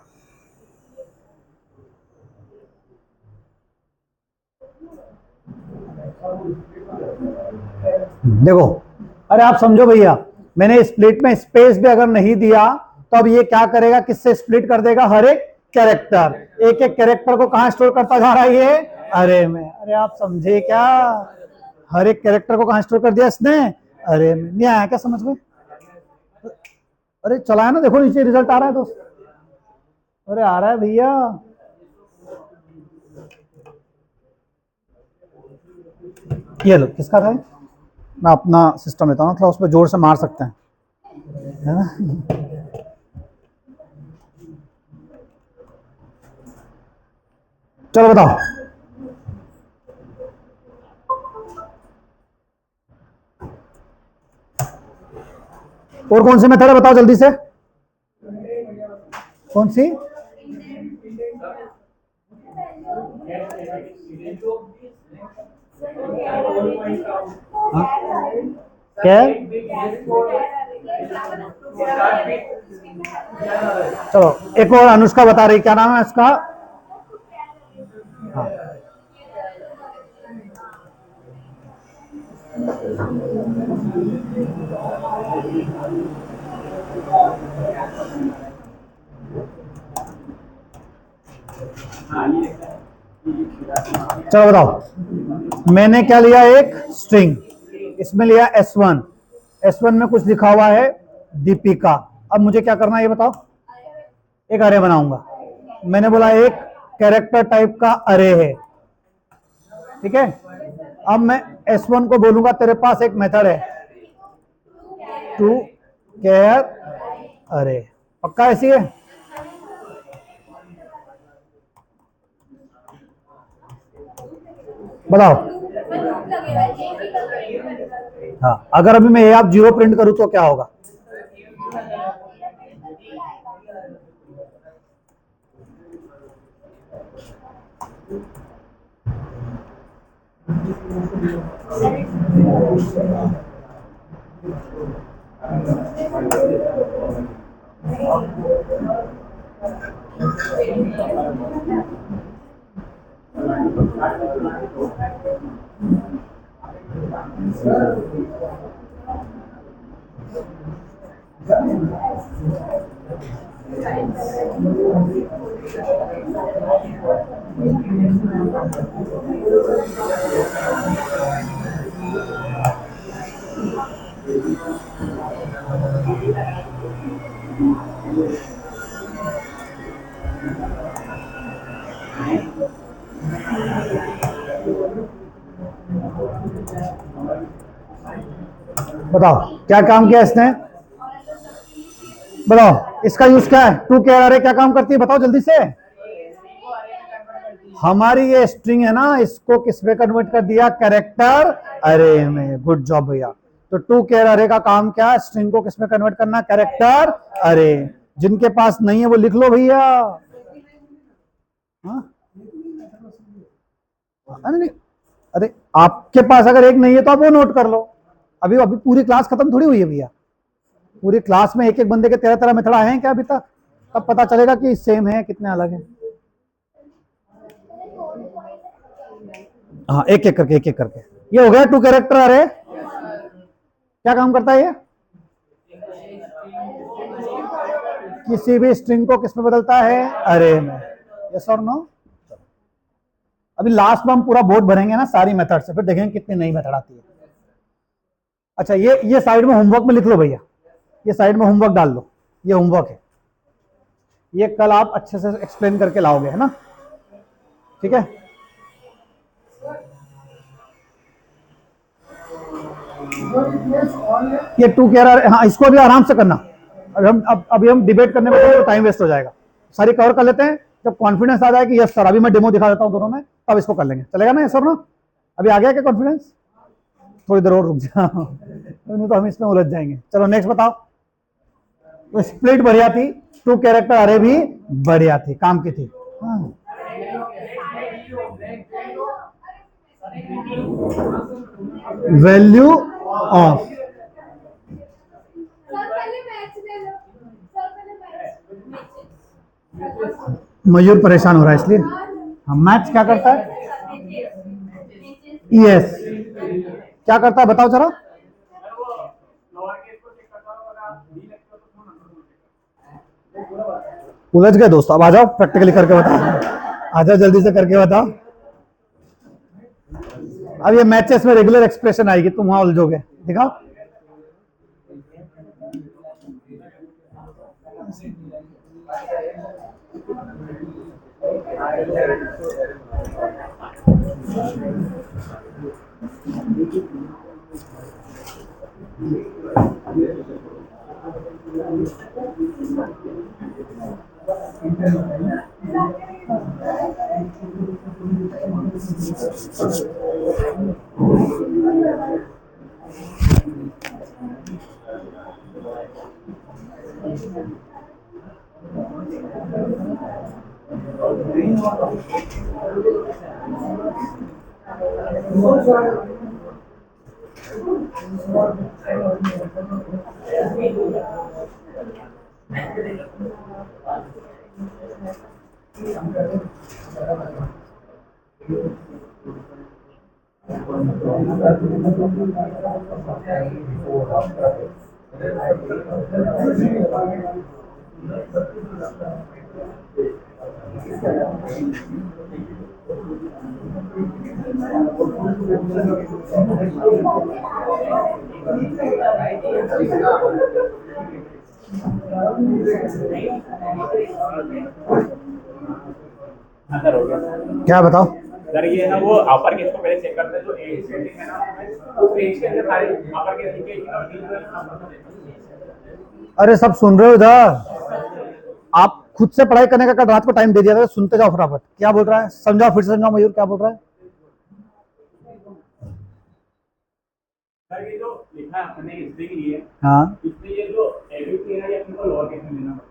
[SPEAKER 1] देखो, अरे आप समझो भैया, मैंने स्प्लिट में स्पेस भी अगर नहीं दिया तो अब ये क्या करेगा? किससे स्प्लिट कर देगा? हर एक कैरेक्टर, एक एक कैरेक्टर को कहां स्टोर करता जा रहा है ये? अरे में। अरे आप समझे क्या? हर एक कैरेक्टर को कहां स्टोर कर दिया इसने? अरे में। नहीं आया क्या समझ में? अरे चलाया ना, देखो नीचे रिजल्ट आ रहा है दोस्त। अरे आ रहा है भैया। ये लो, किसका था? मैं अपना सिस्टम लेता हूँ, थोड़ा उस पर जोर से मार सकते हैं, है ना? चलो बताओ, और कौन सी मेथड है बताओ जल्दी से? कौन सी? क्या? चलो, एक और अनुष्का बता रही, क्या नाम है उसका? हाँ, चलो बताओ। मैंने क्या लिया? एक स्ट्रिंग, इसमें लिया S1, S1 में कुछ लिखा हुआ है दीपिका। अब मुझे क्या करना है ये बताओ? एक अरे बनाऊंगा। मैंने बोला एक कैरेक्टर टाइप का अरे है, ठीक है। अब मैं S1 को बोलूंगा तेरे पास एक मेथड है टू कैर अरे, पक्का ऐसी है? बताओ। हाँ, अगर अभी मैं आप 0 प्रिंट करूं तो क्या होगा? बताओ क्या काम किया इसने, बताओ इसका यूज क्या है, टू के अरे क्या काम करती है बताओ जल्दी से। हमारी ये स्ट्रिंग है ना, इसको किस में कन्वर्ट कर दिया, कैरेक्टर अरे में। गुड जॉब भैया। तो टू केयर अरे का काम क्या है, स्ट्रिंग को किस में कन्वर्ट करना, कैरेक्टर अरे। जिनके पास नहीं है वो लिख लो भैया। हाँ? अरे नहीं, अरे आपके पास अगर एक नहीं है तो आप वो नोट कर लो। अभी अभी पूरी क्लास खत्म थोड़ी हुई है भैया, पूरी क्लास में एक एक बंदे के 13 मेथड आए हैं क्या अभी तक, तब पता चलेगा कि सेम है कितने अलग हैं। हाँ एक एक करके एक एक करके। ये हो गया टू कैरेक्टर अरे। क्या काम करता है ये, किसी भी स्ट्रिंग को किस में बदलता है, अरे में। यस और नो। अभी लास्ट में हम पूरा बोर्ड भरेंगे ना सारी मेथड से, फिर देखेंगे कितनी नई मेथड आती है। अच्छा ये साइड में होमवर्क में लिख लो भैया, ये साइड में होमवर्क डाल लो, ये होमवर्क है, ये कल आप अच्छे से एक्सप्लेन करके लाओगे, है ना, ठीक है। ये टू केयर, हाँ इसको अभी आराम से करना। अभी हम डिबेट करने में तो टाइम वेस्ट हो जाएगा, सारी कवर कर लेते हैं। जब कॉन्फिडेंस आ जाए कि यस सर, अभी मैं डेमो दिखा देता हूँ दोनों में, तब इसको कर लेंगे, चलेगा ना ये सर ना। अभी आ गया क्या कॉन्फिडेंस, थोड़ी देर और रुक जाओ नहीं तो हम इसमें उलझ जाएंगे। चलो नेक्स्ट बताओ। तो स्प्लिट बढ़िया थी, टू कैरेक्टर अरे भी बढ़िया थी, काम की थी। हाँ। वैल्यू ऑफ, मयूर परेशान हो रहा है इसलिए। हाँ मैथ्स क्या करता है, यस क्या करता है बताओ जरा। उलझ गए दोस्तों, अब आ जाओ प्रैक्टिकली करके बताओ, आ जाओ जल्दी से करके बताओ। अब ये मैचेस में रेगुलर एक्सप्रेशन आएगी, तुम वहां उलझोगे, दिखाओ।
[SPEAKER 2] अंदर हो गया
[SPEAKER 1] क्या बताओ।
[SPEAKER 2] सर, ये ना वो अपर केस को पहले चेक करते हैं, जो एज सेटिंग है ना उस एज के अंदर सारे अपर केस लिखे हैं और
[SPEAKER 1] अरे सब सुन रहे हो इधर, आप खुद से पढ़ाई करने का कल रात को टाइम दे दिया था, सुनते जाओ फटाफट। क्या बोल रहा है समझाओ, फिर से समझाओ मयूर क्या बोल रहा है।
[SPEAKER 2] सर ये जो लिखा है अपने हिस्ट्री के लिए,
[SPEAKER 1] हाँ
[SPEAKER 2] इसमें ये जो एबिलिटी है ना ये अपने को लोअर केस में लेना पड़ेगा,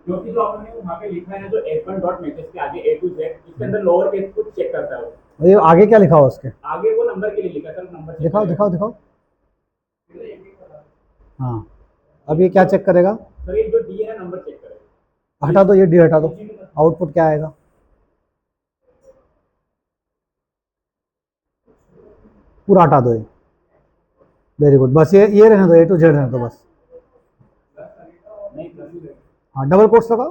[SPEAKER 2] क्योंकि जो आपने वहाँ पे लिखा है ना जो f1 डॉट मैसेज के आगे A to Z, इसके अंदर लोअर केस को चेक करता है वो।
[SPEAKER 1] ये आगे क्या लिखा हुआ उसके,
[SPEAKER 2] आगे वो नंबर के लिए लिखा है सर, नंबर चेक
[SPEAKER 1] दिखाओ
[SPEAKER 2] करेगा।
[SPEAKER 1] दिखाओ दिखाओ। हाँ अब ये क्या चेक करेगा,
[SPEAKER 2] सर ये जो डी है नंबर चेक करेगा।
[SPEAKER 1] हटा दो ये डी हटा दो, आउटपुट क्या आएगा, पूरा हटा दो ये। वेरी गुड, बस ये रहने दो, A to Z रहने दो बस। हाँ डबल कोट्स लगाओ।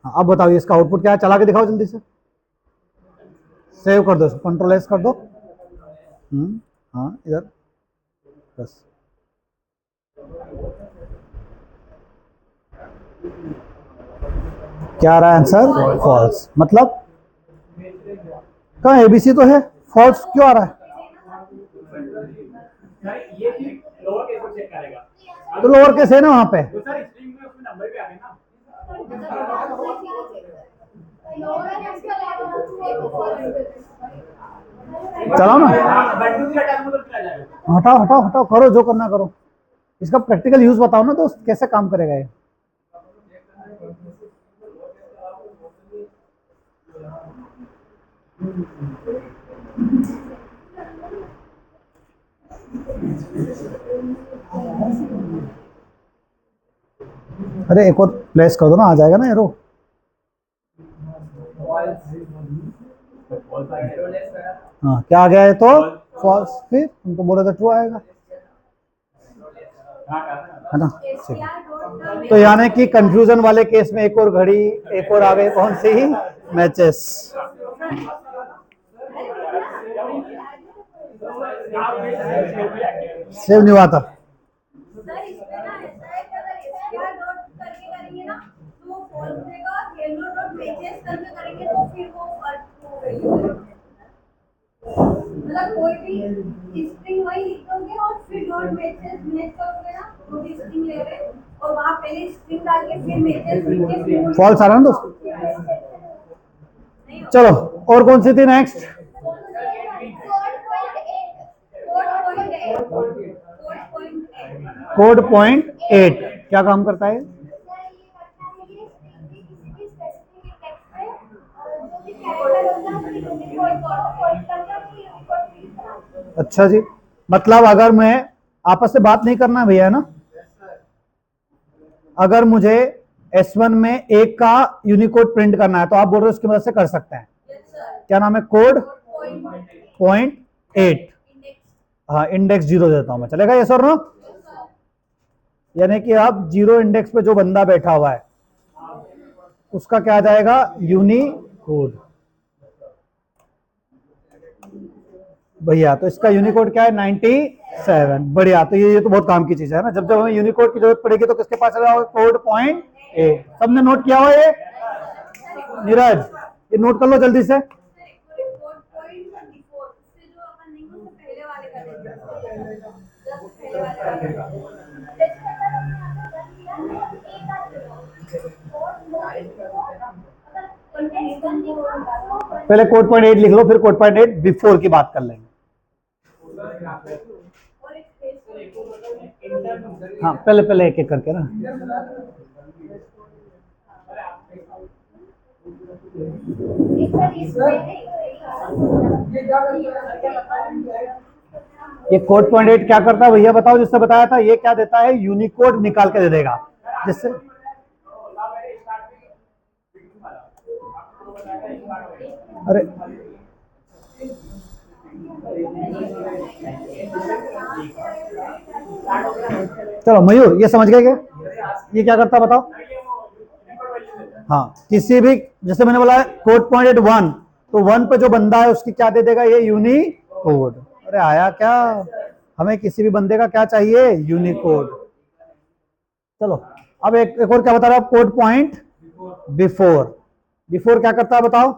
[SPEAKER 1] हाँ अब बताओ इसका आउटपुट क्या है, चला के दिखाओ जल्दी से, सेव कर दो इसको, कंट्रोल एस कर दो। हाँ इधर बस। क्या आ रहा है आंसर? फॉल्स। मतलब कहाँ एबीसी तो है, फॉल्स क्यों आ रहा है?
[SPEAKER 2] ये लोअर केस में चेक करेगा।
[SPEAKER 1] तो लोअर केस है ना वहां पे।
[SPEAKER 2] तो सर स्ट्रिंग में उसमें नंबर भी आ गए ना।
[SPEAKER 1] चलाओ ना,
[SPEAKER 2] बंडू की अटैक में तो किया जाएगा।
[SPEAKER 1] हटाओ हटाओ हटाओ, करो जो करना करो। इसका प्रैक्टिकल यूज बताओ ना दोस्त, कैसे काम करेगा ये। अरे एक और प्लेस कर दो ना, आ जाएगा ना एरो। हाँ क्या आ गया है तो फॉल्स, फिर तुम तो बोले तो ट्रू आएगा, है ना। ठीक। तो यानी कि कंफ्यूजन वाले केस में एक और घड़ी, एक और आ गई कौन सी? मैचेस। सेव नहीं हुआ था।
[SPEAKER 4] सर इसमें ना ऐसा है कि अगर SPR डॉट करके करेंगे ना तो वो फॉल्स देगा, येलो डॉट मैचेस करके करेंगे तो फिर वो ट्रू वैल्यू देगा। मतलब कोई भी स्ट्रिंग वही लिखोगे और फिर डॉट मैचेस मैच करोगे ना, वो भी स्ट्रिंग ले रहे और वहां पहले स्ट्रिंग डाल के फिर मैचेस लिख के फिर
[SPEAKER 1] फॉल्स आ रहा है ना दोस्त। चलो और कौन सी थी नेक्स्ट? कोड पॉइंट 8 क्या काम करता है? अच्छा जी, मतलब अगर मैं आपस में बात नहीं करना भैया ना, अगर मुझे S1 में एक का यूनिकोड प्रिंट करना है तो आप बोल रहे हो उसकी मदद से कर सकते हैं। क्या नाम है? Code point 8। हाँ इंडेक्स 0 देता हूं मैं, चलेगा ये सर? नो, यानी कि आप 0 इंडेक्स पे जो बंदा बैठा हुआ है उसका क्या आ जाएगा? यूनिकोड। भैया तो इसका यूनिकोड क्या है? 97। बढ़िया। तो ये तो बहुत काम की चीज है ना, जब जब हमें यूनिकोड की जरूरत पड़ेगी तो किसके पास चला? Code point 8। सबने नोट किया हुआ ये? नीरज ये नोट कर लो जल्दी से। पहले कोड पॉइंट 8 लिख लो, फिर कोड पॉइंट 8 बिफोर की बात कर लेंगे। हाँ पहले पहले एक एक करके ना। ये कोड पॉइंट 8 क्या करता है भैया बताओ? जिससे बताया था ये क्या देता है? यूनिकोड निकाल के दे देगा, जिससे अरे चलो मयूर ये समझ गए क्या? ये क्या करता है बताओ? हाँ किसी भी, जैसे मैंने बोला कोड पॉइंट 1 तो 1 पे जो बंदा है उसकी क्या दे देगा? ये यूनिकोड। अरे आया क्या? हमें किसी भी बंदे का क्या चाहिए? यूनिकोड। चलो अब एक और क्या बता रहा है? Code point before. बिफोर क्या करता है बताओ?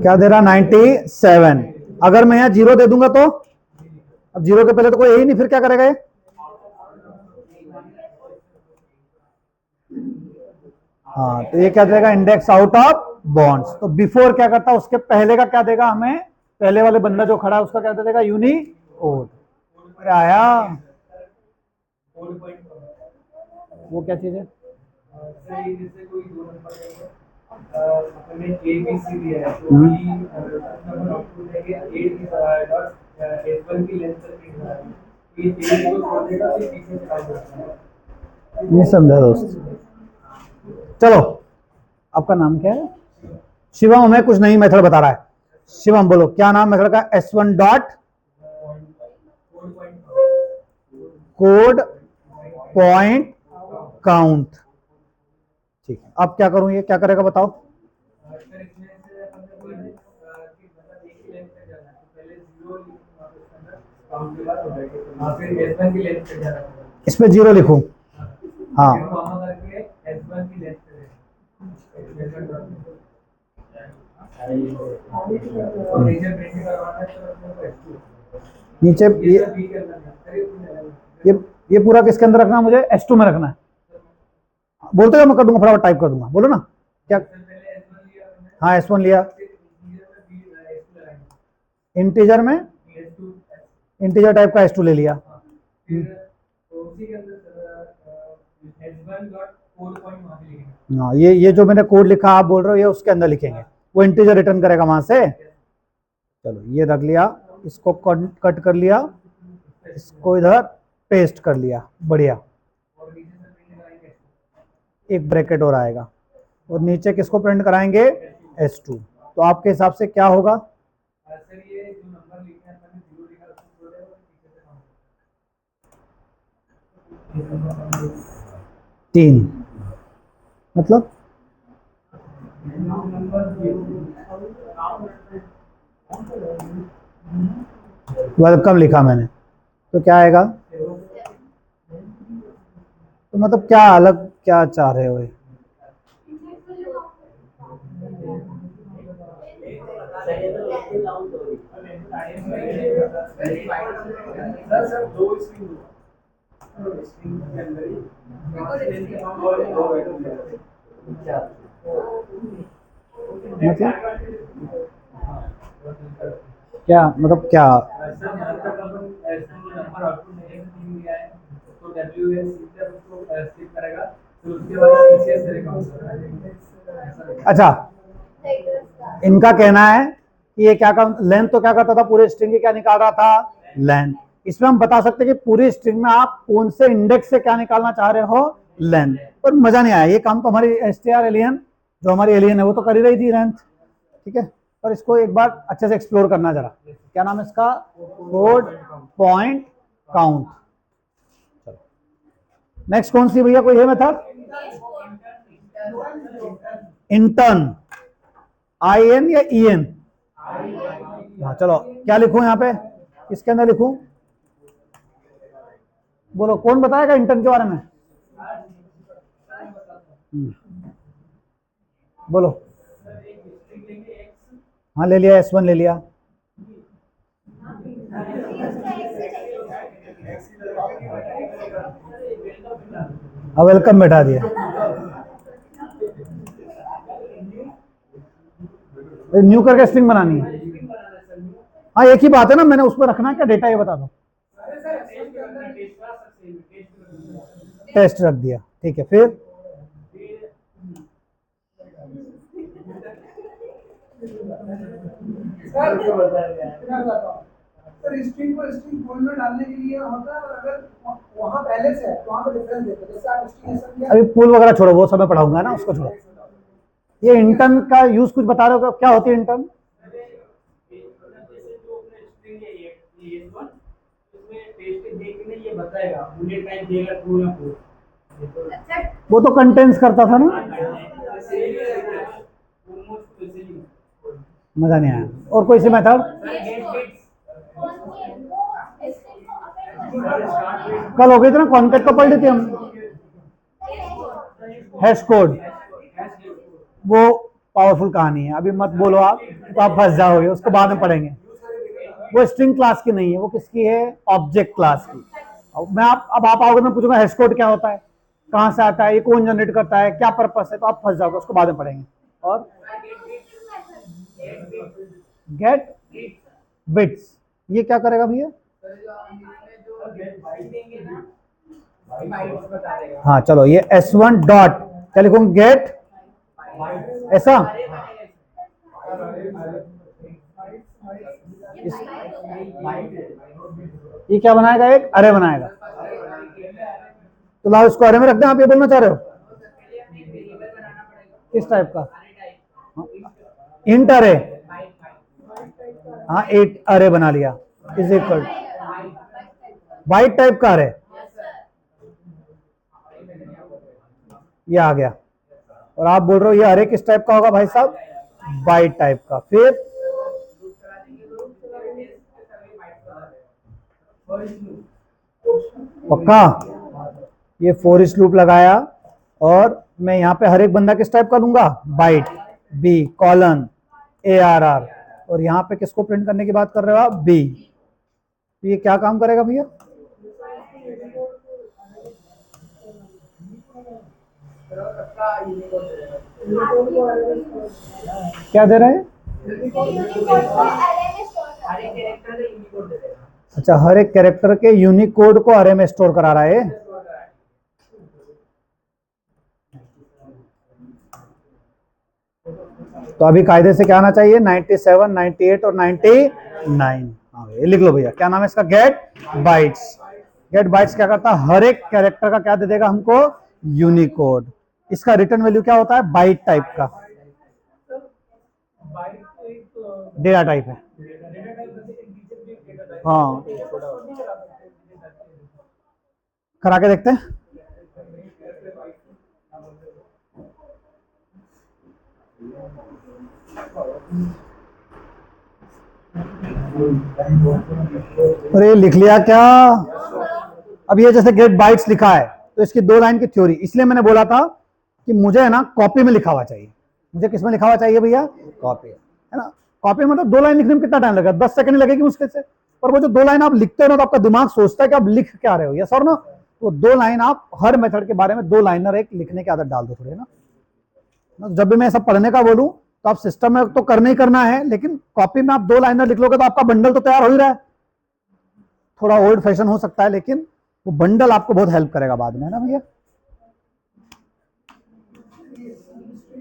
[SPEAKER 1] क्या दे रहा? 97। अगर मैं यहाँ 0 दे दूंगा तो? अब 0 के पहले तो कोई है ही नहीं, फिर क्या करेगा ये? हाँ तो ये क्या देगा? Index out of bonds. तो बिफोर क्या करता है? उसके पहले का क्या देगा हमें? पहले वाले बंदा जो खड़ा है उसका क्या दे देगा? यूनिकोड। अरे आया, वो क्या चीज है? ये समझा दोस्त। चलो आपका नाम क्या है? शिवम हमें कुछ नई मेथड बता रहा है। शिवम बोलो क्या नाम मेथड का? S1 dot code point count. ठीक है, अब क्या करूं, ये क्या करेगा बताओ। इस पे 0 लिखूं, हाँ नीचे ये पूरा किसके अंदर रखना है मुझे, S2 में रखना है। बोलते हो मैं कर दूंगा, फटाफट टाइप कर दूंगा, बोलो ना क्या। हाँ S1 लिया, इंटीजर में इंटीजर टाइप का S2 ले लिया। हाँ ये जो मैंने कोड लिखा आप बोल रहे हो ये उसके अंदर लिखेंगे, वो इंटीजर रिटर्न करेगा वहां से। चलो ये रख लिया, इसको कट कर लिया, इसको इधर पेस्ट कर लिया, बढ़िया। एक ब्रैकेट और आएगा और नीचे किसको प्रिंट कराएंगे, S2। तो आपके हिसाब से क्या होगा, तीन, मतलब वेलकम लिखा मैंने, तो क्या आएगा, तो मतलब क्या अलग क्या चाह रहे हो ये? मतलब क्या, मतलब क्या, अच्छा इनका कहना है कि ये क्या कर, लेंथ तो क्या करता था पूरे स्ट्रिंग की, क्या निकाल रहा था, लेंथ। इसमें हम बता सकते हैं कि पूरी स्ट्रिंग में आप कौन से इंडेक्स से क्या निकालना चाह रहे हो, लेंथ। पर मजा नहीं आया, ये काम तो हमारी str एलियन जो हमारी एलियन है वो तो कर ही रही थी लेंथ, ठीक है। पर इसको एक बार अच्छे से एक्सप्लोर करना जरा, क्या नाम है इसका, कोड पॉइंट काउंट। नेक्स्ट कौन सी भैया, कोई है मेथड, इंटर्न, IN या EN, हाँ चलो क्या लिखूं यहाँ पे, किसके अंदर लिखूं, बोलो कौन बताएगा इंटर्न के बारे में, बोलो। हाँ ले लिया, S1 ले लिया, अब वेलकम बैठा दिया, न्यू करके स्ट्रिंग बनानी है। हाँ एक ही बात है ना, मैंने उस पर रखना है क्या डेटा, ये बता दो। टेस्ट रख दिया, ठीक है, फिर
[SPEAKER 6] सर स्ट्रिंग को स्ट्रिंग फुल में डालने के लिए होता है, और अगर वहां पहले से है तो वहां पे डिफरेंस देते हैं, जैसे आप स्ट्रिंग ऐसा किया।
[SPEAKER 1] अभी पुल वगैरह छोड़ो, वो सब मैं पढ़ाऊंगा ना, उसको छोड़ो। ये इंटर्न का यूज कुछ बता रहे हो, क्या होती है इंटर्न, वो तो कंटेंट्स करता था ना, मजा नहीं आया। और कोई सी मेथड, कल हो गई थी ना, कॉन्टेक्ट तो पढ़ ली थी हम, हैश कोड, वो पावरफुल कहानी है, अभी मत बोलो आप, तो आप फंस जाओगे, उसको बाद में पढ़ेंगे। वो स्ट्रिंग क्लास की नहीं है, वो किसकी है, ऑब्जेक्ट क्लास की। मैं अब आप आओगे, मैं पूछूंगा हैश कोड क्या होता है, कहां से आता है, ये कौन जनरेट करता है, क्या पर्पस है, तो आप फंस जाओगे, उसको बाद में पढ़ेंगे। और गेट बिट्स, ये क्या करेगा भैया, हाँ चलो ये S1 डॉट क्या लिखूंगा, गेट ऐसा, ये क्या बनाएगा, एक अरे बनाएगा। तो लाओ इसको अरे में रख दें, आप ये बोलना चाह रहे हो, किस टाइप का, इंट अरे, हाँ 8 अरे बना लिया, इज इक्वल वाइट टाइप का अरे, ये आ गया, और आप बोल रहे हो ये हर एक किस टाइप का होगा भाई साहब, बाइट टाइप का। फिर पक्का, ये फॉर ईच लूप लगाया, और मैं यहाँ पे हर एक बंदा किस टाइप का लूंगा, बाइट, बी कॉलन ARR, और यहाँ पे किसको प्रिंट करने की बात कर रहे हो आप, बी। तो ये क्या काम करेगा भैया, क्या दे रहे हैं,
[SPEAKER 5] यूनिकोड को array में store करना
[SPEAKER 2] हर एक कैरेक्टर का यूनिकोड दे देगा।
[SPEAKER 1] अच्छा हर एक कैरेक्टर के यूनिक कोड को अरे में स्टोर करा रहा है। तो अभी कायदे से क्या आना चाहिए, 97, 98 और 99। हाँ ये लिख लो भैया, क्या नाम है इसका, गेट बाइट्स। गेट बाइट्स क्या करता है, हर एक कैरेक्टर का क्या दे देगा हमको, यूनिकोड। इसका रिटर्न वैल्यू क्या होता है, बाइट टाइप का, डेटा टाइप है। हाँ करा के देखते हैं। अरे लिख लिया क्या, अब ये जैसे गेट बाइट्स लिखा है तो इसकी 2 लाइन की थ्योरी, इसलिए मैंने बोला था कि मुझे है ना कॉपी में लिखा हुआ चाहिए। मुझे किस में लिखा हुआ चाहिए भैया, कॉपी, है ना। कॉपी में मतलब 2 लाइन लिखने में कितना टाइम लगेगा, 10 सेकंड लगेगी मुश्किल से। पर वो जो 2 लाइन आप लिखते हो ना तो आपका दिमाग सोचता है कि आप लिख क्या रहे हो, यस और नो। वो 2 लाइन आप हर मेथड के बारे में 2 लाइनर एक लिखने की आदत डाल दो थोड़ी ना। जब भी मैं सब पढ़ने का बोलूं तो आप सिस्टम में तो करना ही करना है, लेकिन कॉपी में आप 2 लाइनर लिख लोगे तो आपका बंडल तो तैयार हो ही रहा है। थोड़ा ओल्ड फैशन हो सकता है लेकिन वो बंडल आपको बहुत हेल्प करेगा बाद में, है ना भैया।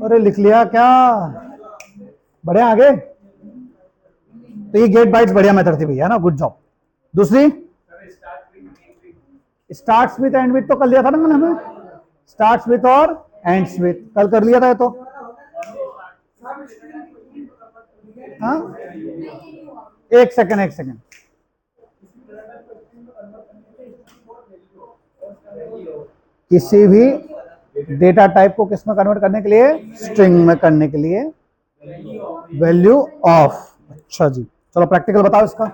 [SPEAKER 1] अरे लिख लिया क्या, बढ़िया आगे। तो ये गेट बाइट्स बढ़िया मेथड थी भैया, ना, गुड जॉब। दूसरी स्टार्ट्स विथ एंड विथ तो कर लिया था ना मैंने, हमें स्टार्ट्स विथ और एंड्स विथ कल कर लिया था ये तो। हाँ एक सेकंड, किसी भी डेटा टाइप को किस में कन्वर्ट करने के लिए, स्ट्रिंग में करने के लिए वैल्यू ऑफ। अच्छा जी, चलो प्रैक्टिकल बताओ इसका।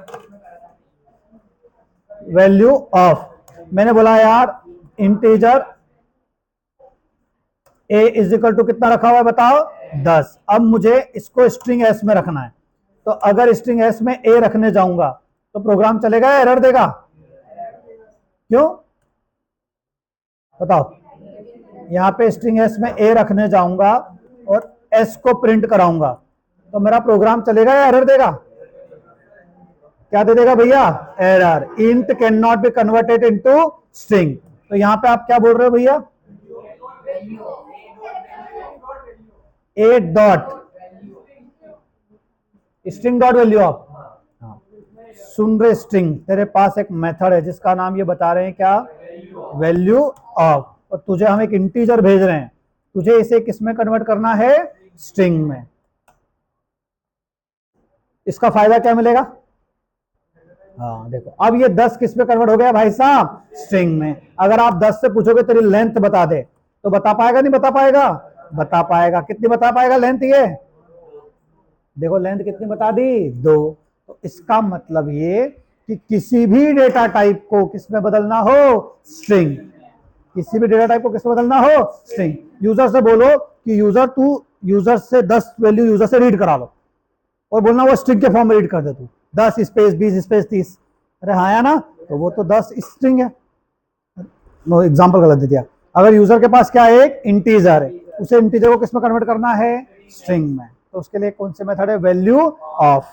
[SPEAKER 1] वैल्यू ऑफ, मैंने बोला यार integer a is equal to कितना रखा हुआ है बताओ, 10। अब मुझे इसको स्ट्रिंग s में रखना है, तो अगर स्ट्रिंग s में a रखने जाऊंगा तो प्रोग्राम चलेगा या एरर देगा, क्यों बताओ। यहां पे स्ट्रिंग s में a रखने जाऊंगा और s को प्रिंट कराऊंगा तो मेरा प्रोग्राम चलेगा या एरर देगा, क्या दे देगा भैया, error. Int can not be converted into string. तो यहां पे आप क्या बोल रहे हो भैया, a dot string dot value of. सुन रहे स्ट्रिंग, तेरे पास एक मेथड है जिसका नाम ये बता रहे हैं क्या, वैल्यू ऑफ, और तुझे हम एक इंटीजर भेज रहे हैं, तुझे इसे किस में कन्वर्ट करना है, स्ट्रिंग में। इसका फायदा क्या मिलेगा, हाँ देखो अब ये 10 किस में कन्वर्ट हो गया भाई साहब, स्ट्रिंग में। अगर आप 10 से पूछोगे तेरी लेंथ बता दे तो बता पाएगा नहीं बता पाएगा, बता पाएगा। कितनी बता पाएगा लेंथ, ये देखो लेंथ कितनी बता दी, 2। तो इसका मतलब ये कि किसी भी डेटा टाइप को किस में बदलना हो, स्ट्रिंग। किसी भी डेटा टाइप को किस में बदलना हो, स्ट्रिंग। यूजर से बोलो कि यूजर तू यूजर से 10 वैल्यू यूजर से रीड करा लो और बोलना वो स्ट्रिंग के फॉर्म में रीड कर दे तू, 10 स्पेस 20 स्पेस 30। अरे हाँ या ना, तो वो तो 10 स्ट्रिंग है। नो एग्जांपल गलत दे दिया। अगर यूजर के पास क्या है, एक इंटीजर है, उसे इंटीजर को किस में कन्वर्ट करना है, स्ट्रिंग में, तो उसके लिए कौन से मेथड है, वैल्यू ऑफ।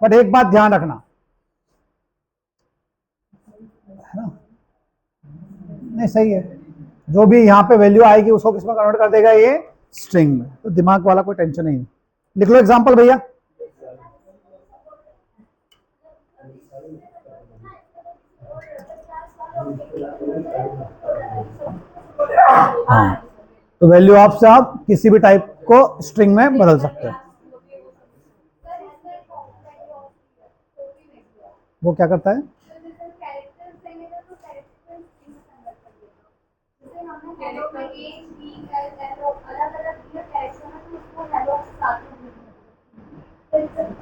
[SPEAKER 1] बट एक बात ध्यान रखना, है ना, नहीं सही है, जो भी यहाँ पे वैल्यू आएगी उसको किस में कन्वर्ट कर देगा, ये स्ट्रिंग में। तो दिमाग वाला कोई टेंशन नहीं। लिख लो एग्जांपल भैया। हाँ तो वैल्यू ऑफ से आप किसी भी टाइप को स्ट्रिंग में बदल सकते हैं। वो क्या करता है,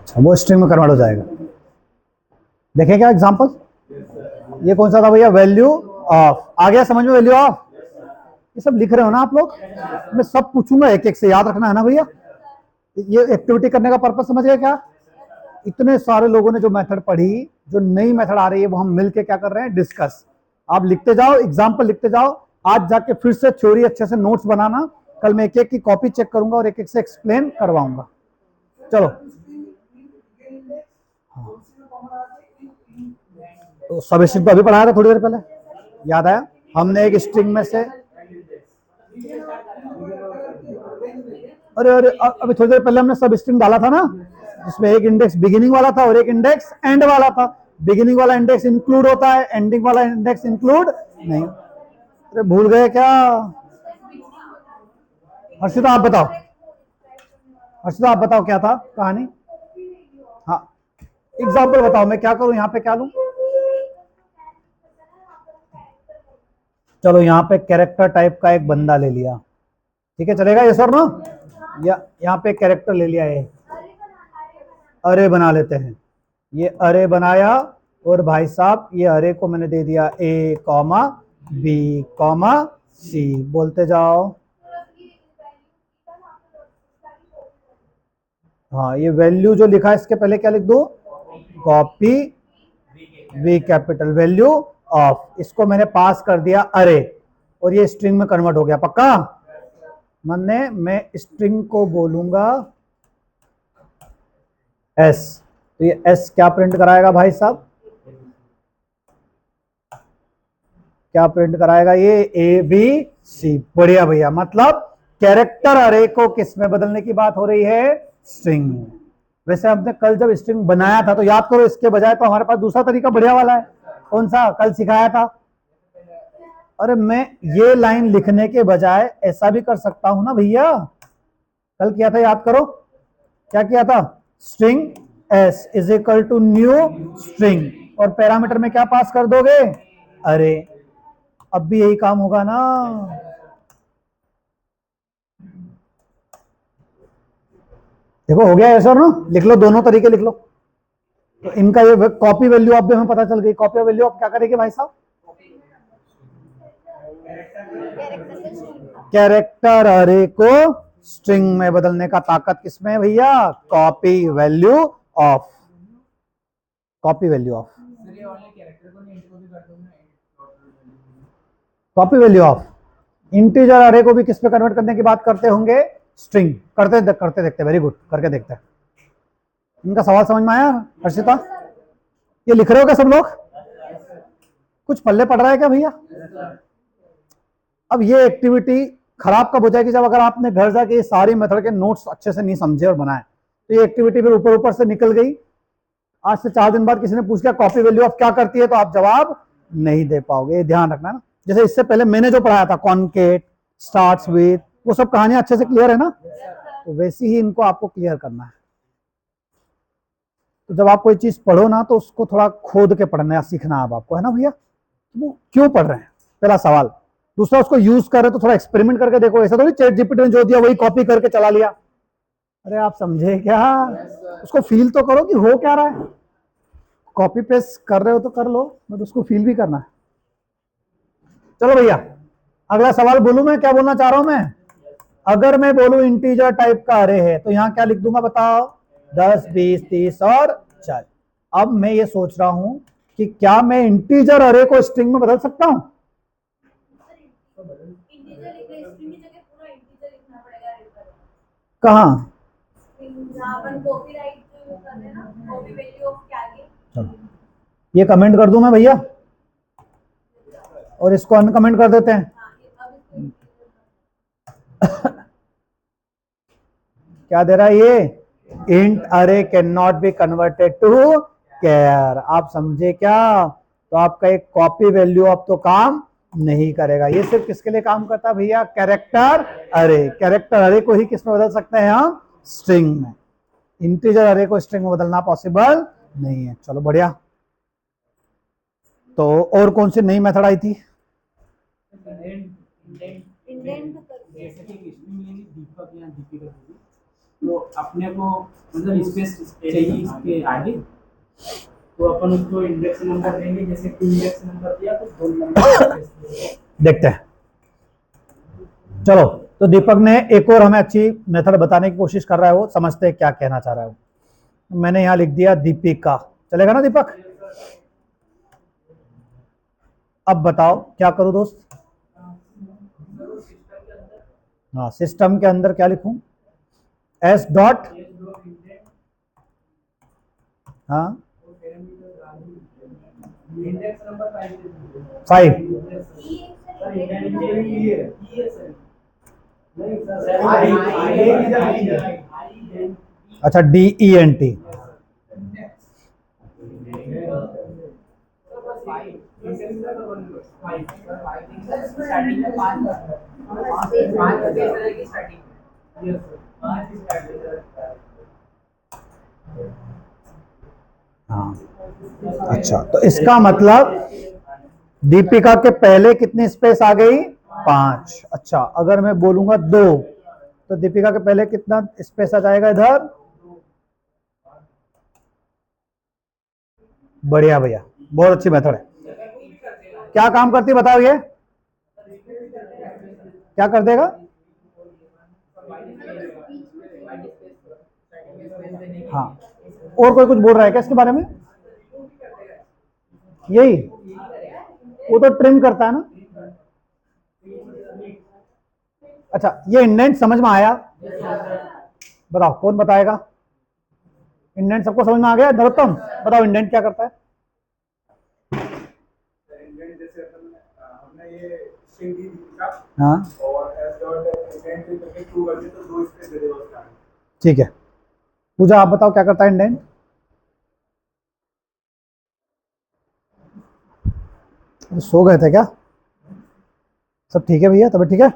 [SPEAKER 1] अच्छा, वो स्ट्रिंग में कन्वर्ट हो जाएगा। देखें क्या एग्जांपल, ये कौन सा था भैया, वैल्यू ऑफ। आ गया समझ में वैल्यू ऑफ? ये सब लिख रहे हो ना आप लोग? मैं सब पूछूंगा एक एक से, याद रखना है ना भैया। ये एक्टिविटी करने का पर्पस समझ गए क्या? इतने सारे लोगों ने जो मेथड पढ़ी, जो नई मेथड आ रही है वो हम मिलके क्या कर रहे हैं, डिस्कस। आप लिखते जाओ, एग्जाम्पल लिखते जाओ। आज जाके फिर से थ्योरी अच्छे से नोट्स बनाना, कल मैं एक एक की कॉपी चेक करूंगा और एक एक से एक्सप्लेन करवाऊंगा। चलो, तो सब स्ट्रिंग तो अभी पढ़ाया था थोड़ी देर पहले, याद आया? हमने एक स्ट्रिंग में से, अरे अरे अभी थोड़ी देर पहले हमने सब स्ट्रिंग डाला था ना, जिसमें एक इंडेक्स बिगिनिंग वाला था और एक इंडेक्स एंड वाला था। बिगिनिंग वाला इंडेक्स इंक्लूड होता है, एंडिंग वाला इंडेक्स इंक्लूड नहीं। अरे भूल गए क्या? हर्षिता आप बताओ, हर्षिता आप बताओ क्या था कहानी? हाँ, एग्जाम्पल बताओ, मैं क्या करूं, यहाँ पे क्या लूं? चलो यहाँ पे कैरेक्टर टाइप का एक बंदा ले लिया, ठीक है, चलेगा ये सर ना? या यहाँ पे कैरेक्टर ले लिया है, अरे बना लेते हैं। ये अरे बनाया और भाई साहब ये अरे को मैंने दे दिया ए कॉमा बी कॉमा सी, बोलते जाओ। हाँ, ये वैल्यू जो लिखा है इसके पहले क्या लिख दूं, copy v capital value of, इसको मैंने पास कर दिया अरे और ये स्ट्रिंग में कन्वर्ट हो गया। पक्का? मैंने मैं स्ट्रिंग को बोलूंगा एस, तो ये एस क्या प्रिंट कराएगा भाई साहब, क्या प्रिंट कराएगा ये, ए बी सी। बढ़िया भैया, मतलब कैरेक्टर अरे को किस में बदलने की बात हो रही है, स्ट्रिंग में। वैसे हमने कल जब स्ट्रिंग बनाया था तो याद करो, इसके बजाय तो हमारे पास दूसरा तरीका बढ़िया वाला है। कौन सा? कल सिखाया था। अरे मैं ये लाइन लिखने के बजाय ऐसा भी कर सकता हूं ना भैया, कल किया था याद करो, क्या किया था, string s is equal to new string और पैरामीटर में क्या पास कर दोगे, अरे। अब भी यही काम होगा ना? देखो हो गया ऐसा ना, लिख लो, दोनों तरीके लिख लो। तो इनका ये कॉपी वैल्यू ऑफ भी हमें पता चल गई। कॉपी वैल्यू ऑफ क्या करेगी भाई साहब, कैरेक्टर अरे को स्ट्रिंग में बदलने का ताकत किसमें है भैया, copy value of, copy value of, copy value of. Integer अरे को भी किस पे कन्वर्ट करने की बात करते होंगे, स्ट्रिंग। करते देखते, वेरी गुड, करके देखते हैं। इनका सवाल समझ में आया हर्षिता? ये लिख रहे हो क्या सब लोग? कुछ पल्ले पड़ रहा है क्या भैया? अब ये एक्टिविटी खराब कब हो जाएगी, जब अगर आपने घर जाके ये सारी मेथड के नोट्स अच्छे से नहीं समझे और बनाए, तो ये एक्टिविटी फिर ऊपर ऊपर से निकल गई। आज से 4 दिन बाद किसी ने पूछ लिया कॉपी वैल्यू ऑफ क्या करती है, तो आप जवाब नहीं दे पाओगे, ये ध्यान रखना ना। जैसे इससे पहले मैंने जो पढ़ाया था, कॉन्केट स्टार्ट्स विद, वो सब कहानियां अच्छे से क्लियर है ना? तो वैसे ही इनको आपको क्लियर करना है। तो जब आप कोई चीज पढ़ो ना, तो उसको थोड़ा खोद के पढ़ना सीखना अब आपको, है ना भैया? वो क्यों पढ़ रहे हैं, पहला सवाल। दूसरा, उसको यूज कर रहे तो थोड़ा एक्सपेरिमेंट करके देखो, ऐसा थोड़ी चैट जीपीटी ने जो दिया वही कॉपी करके चला लिया। अरे आप समझे क्या, उसको फील तो करो कि हो क्या रहा है। कॉपी पेस्ट कर रहे हो तो कर लो, बट उसको फील भी करना है। चलो भैया, अगला सवाल बोलूं मैं, क्या बोलना चाह रहा हूं मैं? अगर मैं बोलूं इंटीजर टाइप का अरे है, तो यहां क्या लिख दूंगा बताओ, 10 20 30 और 40। अब मैं ये सोच रहा हूं कि क्या मैं इंटीजर अरे को स्ट्रिंग में बदल सकता हूं?
[SPEAKER 4] इंटीजर लिखने स्ट्रिंग की जगह पूरा इंटीजर लिखना पड़ेगा।
[SPEAKER 1] कहाँ?
[SPEAKER 4] जहाँ अपन कॉपीराइट कर रहे हैं ना, कॉपी वैल्यू ऑफ क्या है।
[SPEAKER 1] चलो ये कमेंट कर दूं मैं भैया, और इसको अनकमेंट कर देते हैं। क्या दे रहा है ये, int array can not be converted to char. आप समझे क्या? तो आपका एक कॉपी वैल्यू ऑफ तो काम नहीं करेगा। ये सिर्फ किसके लिए काम करता है भैया, कैरेक्टर अरे। कैरेक्टर अरे को ही किस में बदल सकते हैं हम, स्ट्रिंग में। इंटीजर अरे को स्ट्रिंग में बदलना पॉसिबल नहीं है। चलो बढ़िया। तो और कौन सी नई मेथड आई थी?
[SPEAKER 2] तो अपने को मतलब स्पेस चाहिए इसके आगे, तो अपन उसको इंडेक्स नंबर देंगे, जैसे 2 इंडेक्स नंबर दिया तो 2 नंबर
[SPEAKER 1] देखते हैं। चलो, तो दीपक ने एक और हमें अच्छी मेथड बताने की कोशिश कर रहा है, वो समझते हैं क्या कहना चाह रहा है वो। मैंने यहां लिख दिया दीपिका, चलेगा ना दीपक? अब बताओ क्या करूं दोस्त? हाँ, सिस्टम के अंदर क्या लिखूं? एस डॉट, हाँ,
[SPEAKER 2] इंडेक्स नंबर
[SPEAKER 1] 5। अच्छा, DENT। हाँ, अच्छा, तो इसका मतलब दीपिका के पहले कितनी स्पेस आ गई? 5। अच्छा, अगर मैं बोलूंगा 2, तो दीपिका के पहले कितना स्पेस आ जाएगा इधर? बढ़िया भैया, बहुत अच्छी मेथड है। क्या काम करती है बताओ, ये क्या कर देगा? हाँ, और कोई कुछ बोल रहा है क्या इसके बारे में? यही, वो तो ट्रिम करता है ना। अच्छा, ये इंडेंट समझ में आया? बताओ कौन बताएगा? इंडेंट सबको समझ में आ गया? नरोत्तम बताओ, इंडेंट क्या करता है?
[SPEAKER 3] जैसे हमने ये स्ट्रिंग दी थी
[SPEAKER 1] हाँ,
[SPEAKER 3] और एस डॉट इंडेंट करके ट्रू कर दिया तो 2 स्पेस दे देगा उसका।
[SPEAKER 1] ठीक है। पूजा आप बताओ क्या करता है इंडेंट? सो गए थे क्या? सब ठीक है भैया, तबीयत ठीक है?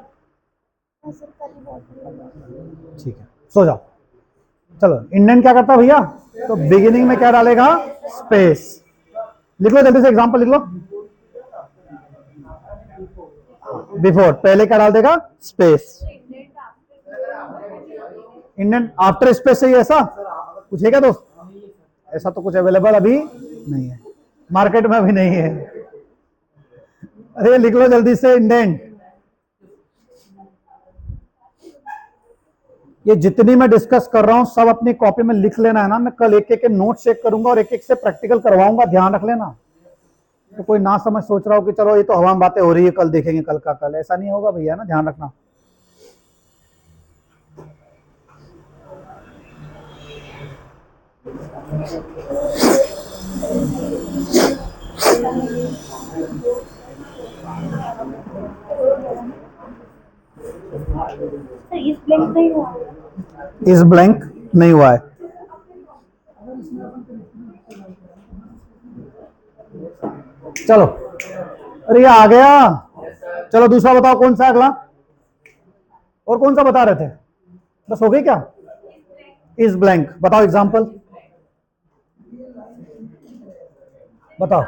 [SPEAKER 1] ठीक है, सो जाओ। चलो, इंडेंट क्या करता है भैया? तो बिगिनिंग में क्या डालेगा? स्पेस। लिख लो जल्दी से, एग्जांपल लिख लो। बिफोर, पहले क्या डाल देगा? स्पेस। इंडेंट आफ्टर स्पेस चाहिए ऐसा कुछ है क्या दोस्त? ऐसा तो कुछ अवेलेबल अभी नहीं है, मार्केट में अभी नहीं है। अरे लिख लो जल्दी से इंडेंट। ये जितनी मैं डिस्कस कर रहा हूं सब अपनी कॉपी में लिख लेना है ना। मैं कल एक एक के नोट चेक करूंगा और एक एक से प्रैक्टिकल करवाऊंगा, ध्यान रख लेना। तो कोई ना समझ सोच रहा हो कि चलो ये तो हवा में बातें हो रही है, कल देखेंगे कल का कल, ऐसा नहीं होगा भैया ना, ध्यान रखना। इस ब्लैंक नहीं हुआ है। चलो, अरे ये आ गया। चलो दूसरा बताओ कौन सा है अगला? और कौन सा बता रहे थे? बस हो गई क्या? इस ब्लैंक, बताओ एग्जांपल बताओ।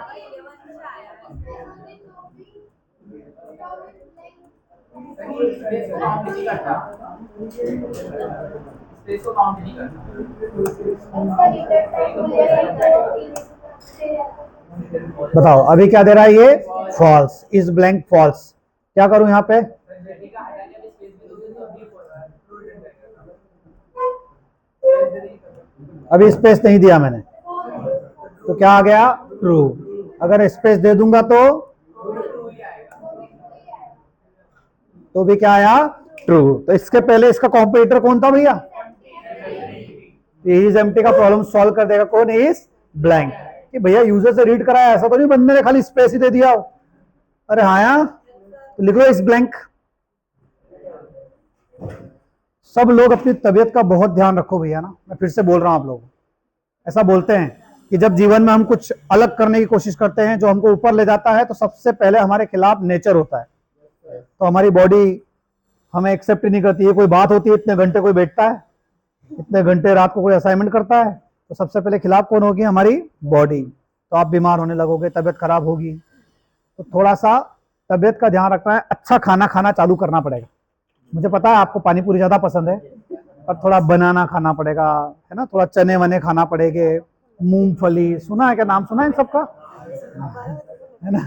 [SPEAKER 2] स्पेस को काउंट नहीं करना।
[SPEAKER 1] बताओ अभी क्या दे रहा है ये? फॉल्स। इस ब्लैंक फॉल्स। क्या करूं यहाँ पे? अभी स्पेस नहीं दिया मैंने, तो क्या आ गया? ट्रू। अगर स्पेस दे दूंगा तो भी क्या आया? ट्रू। तो इसके पहले इसका कॉम्पिटिटर कौन था भैया? इज एम्प्टी का प्रॉब्लम सॉल्व कर देगा कौन? Is blank. कि भैया यूजर से रीड कराया, ऐसा तो नहीं बंदे ने खाली स्पेस ही दे दिया हो। अरे हाँ, तो लिख लो इस ब्लैंक। सब लोग अपनी तबीयत का बहुत ध्यान रखो भैया ना, मैं फिर से बोल रहा हूं आप लोग। ऐसा बोलते हैं कि जब जीवन में हम कुछ अलग करने की कोशिश करते हैं जो हमको ऊपर ले जाता है, तो सबसे पहले हमारे खिलाफ नेचर होता है। तो हमारी बॉडी हमें एक्सेप्ट नहीं करती है। कोई बात होती है, इतने घंटे कोई बैठता है, इतने घंटे रात को कोई असाइनमेंट करता है, तो सबसे पहले खिलाफ कौन होगी? हमारी बॉडी। तो आप बीमार होने लगोगे, तबीयत खराब होगी। तो थोड़ा सा तबीयत का ध्यान रखना है, अच्छा खाना खाना चालू करना पड़ेगा। मुझे पता है आपको पानी पूरी ज्यादा पसंद है, पर थोड़ा बनाना खाना पड़ेगा, है ना, थोड़ा चने वने खाना पड़ेंगे, मूंगफली, सुना है क्या, नाम सुना है इन सबका, है ना?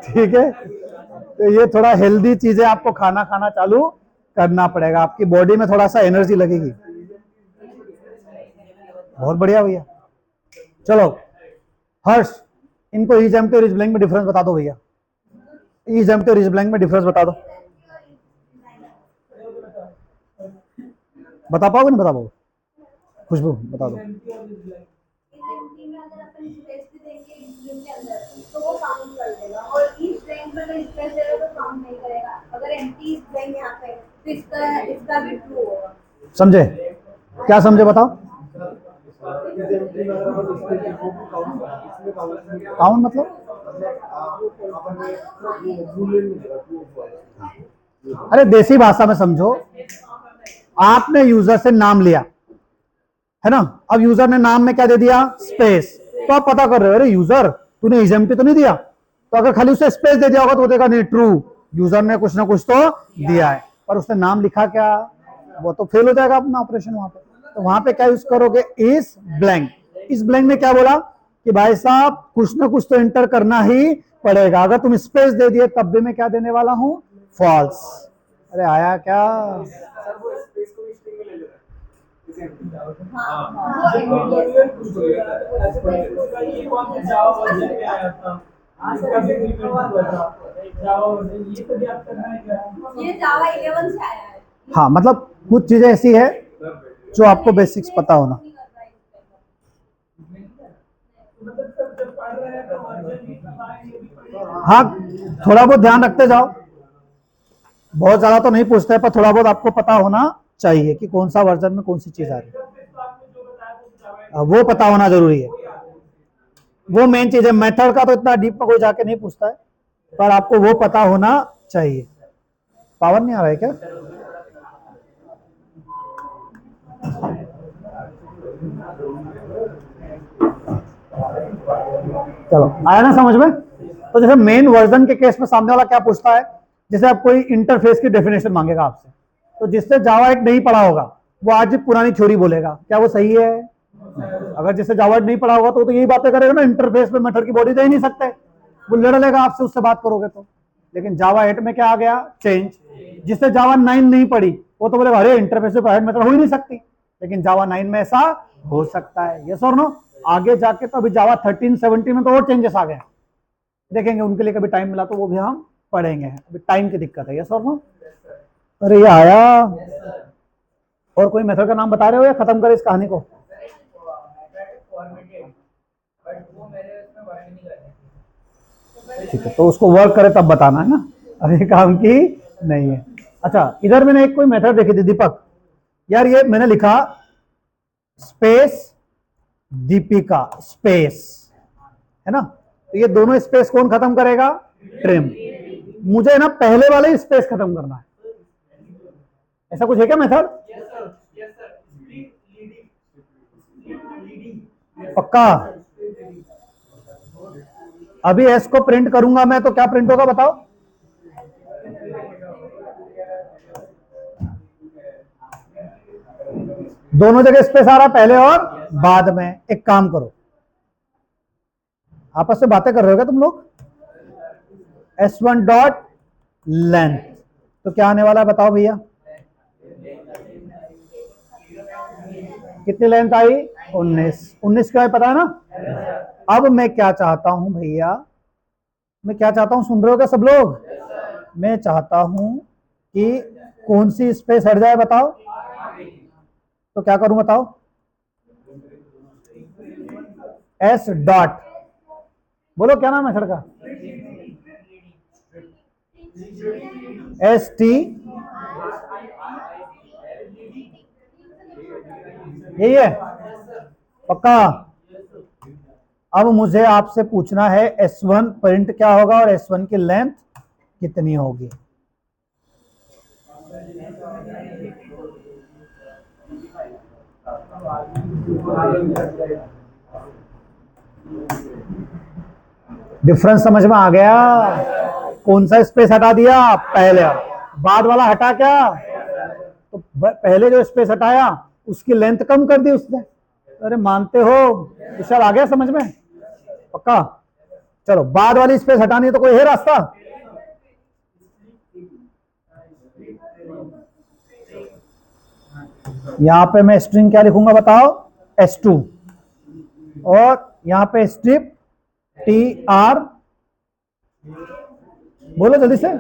[SPEAKER 1] ठीक है, तो ये थोड़ा हेल्दी चीजें आपको खाना खाना चालू करना पड़ेगा, आपकी बॉडी में थोड़ा सा एनर्जी लगेगी। बहुत बढ़िया भैया। चलो हर्ष, इनको इज एम्प्टी और इज ब्लैंक में डिफरेंस बता दो भैया, इज एम्प्टी और इज ब्लैंक में डिफरेंस बता दो। बता पाओगे नहीं बता पाओगे? खुशबू बता दो।
[SPEAKER 4] एम्प्टी में अगर अपन स्पेस भी देंगे स्ट्रिंग के अंदर तो वो काउंट कर देगा, और इस ब्लैंक में अगर स्पेस देगा तो काउंट नहीं करेगा। अगर एम्प्टी इज ब्लैंक यहाँ पे तो इसका भी ट्रू होगा।
[SPEAKER 1] समझे? क्या समझे बताओ? काउंट मतलब? अरे देसी भाषा में समझो, आपने यूजर से नाम लिया, है ना, अब यूजर ने नाम में क्या दे दिया, स्पेस, तो आप पता कर रहे हो अरे यूजर तूने इज एम्प्टी तो नहीं दिया, तो अगर खाली उसे स्पेस दे दिया होगा तो वो देगा नहीं ट्रू, यूजर ने कुछ ना कुछ तो दिया है, पर उसने नाम लिखा क्या, वो तो फेल हो जाएगा अपना ऑपरेशन वहां पे। तो वहां पे क्या यूज करोगे, इज ब्लैंक। इस ब्लैंक में क्या बोला कि भाई साहब कुछ ना कुछ तो एंटर करना ही पड़ेगा, अगर तुम स्पेस दे दिए तब भी मैं क्या देने वाला हूं, फॉल्स। अरे आया क्या?
[SPEAKER 4] ये जावा 11 से आया है।
[SPEAKER 1] हाँ, मतलब कुछ चीजें ऐसी है जो आपको बेसिक्स पता होना। हाँ, थोड़ा बहुत ध्यान रखते जाओ, बहुत ज्यादा तो नहीं पूछते, पर थोड़ा बहुत आपको पता होना चाहिए कि कौन सा वर्जन में कौन सी चीज आ रही है, वो पता होना जरूरी है। वो मेन चीज है, मेथड का तो इतना डीप में कोई जाके नहीं पूछता है, पर आपको वो पता होना चाहिए। पावर नहीं आ रहा है क्या? चलो आया ना समझ में? तो जैसे मेन वर्जन के केस में सामने वाला क्या पूछता है, जैसे आप कोई इंटरफेस की डेफिनेशन मांगेगा आपसे, तो जिससे जावा 8 नहीं पढ़ा होगा वो आज पुरानी थ्योरी बोलेगा, क्या वो सही है? अगर जिससे जावा 8 नहीं पढ़ा होगा तो यही बातें करेगा ना, इंटरफेस पे मेथड की बॉडी दे ही नहीं सकते, वो लड़ लेगा आपसे, उससे बात करोगे तो। लेकिन जावा 8 में क्या आ गया, चेंज। जिससे जावा 9 नहीं पढ़ी वो तो बोलेगा अरे इंटरफेस पे प्राइवेट मेथड हो ही नहीं सकती, लेकिन जावा 9 में ऐसा हो सकता है, यस और नो। आगे जाके तो अभी जावा 13 17 में तो और चेंजेस आ गए, देखेंगे, उनके लिए कभी टाइम मिला तो वो भी हम पढ़ेंगे, अभी टाइम की दिक्कत है, यस और नो। अरे ये आया, और कोई मेथड का नाम बता रहे हो या खत्म करें इस कहानी को? ठीक है, तो उसको वर्क करे तब बताना है ना, अभी काम की नहीं है। अच्छा, इधर मैंने एक कोई मेथड देखी थी दीपक, यार ये मैंने लिखा स्पेस दीपिका स्पेस, है ना, तो ये दोनों स्पेस कौन खत्म करेगा, ट्रिम। मुझे ना पहले वाले ही स्पेस खत्म करना है, ऐसा कुछ है क्या मेथड? पक्का? अभी एस को प्रिंट करूंगा मैं तो क्या प्रिंट होगा बताओ? दोनों जगह स्पेस आ रहा है, पहले और बाद में। एक काम करो, आपस में बातें कर रहे हो क्या तुम लोग? S1 डॉट लेंथ, तो क्या आने वाला है बताओ भैया? कितनी लेंथ आई? 19 क्या है पता है ना? अब मैं क्या चाहता हूं भैया, मैं क्या चाहता हूं, सुन रहे हो क्या सब लोग? मैं चाहता हूं कि कौन सी स्पेस हट जाए बताओ, तो क्या करूं बताओ? S डॉट, बोलो क्या नाम है सर का? ST, यही है पक्का? अब मुझे आपसे पूछना है S1 प्रिंट क्या होगा और S1 की लेंथ कितनी होगी? डिफरेंस समझ में आ गया? कौन सा स्पेस हटा दिया? पहले। बाद वाला हटा क्या? तो पहले जो स्पेस हटाया उसकी लेंथ कम कर दी उसने। अरे मानते हो? विशाल आ गया समझ में? पक्का? चलो बाद वाली स्पेस हटानी है तो कोई है रास्ता? यहां पे मैं स्ट्रिंग क्या लिखूंगा बताओ? S2 और यहां पे स्ट्रिप TR, बोलो जल्दी से।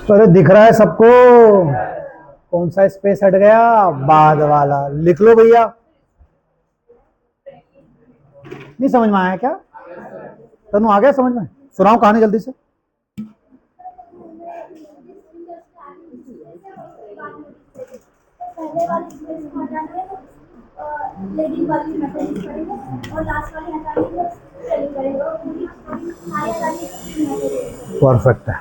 [SPEAKER 1] तो अरे दिख रहा है सबको कौन सा स्पेस हट गया? बाद वाला। लिख लो भैया। नहीं समझ में आया क्या? तनु आ गया समझ में? सुनाओ कहानी जल्दी से।
[SPEAKER 4] पहले वाली स्पेस को हटाना है तो लीडिंग वाली मेथड यूज करेंगे और लास्ट वाली हटाने के लिए स्पेलिंग करेंगे और पूरी आगे वाली
[SPEAKER 1] परफेक्ट है,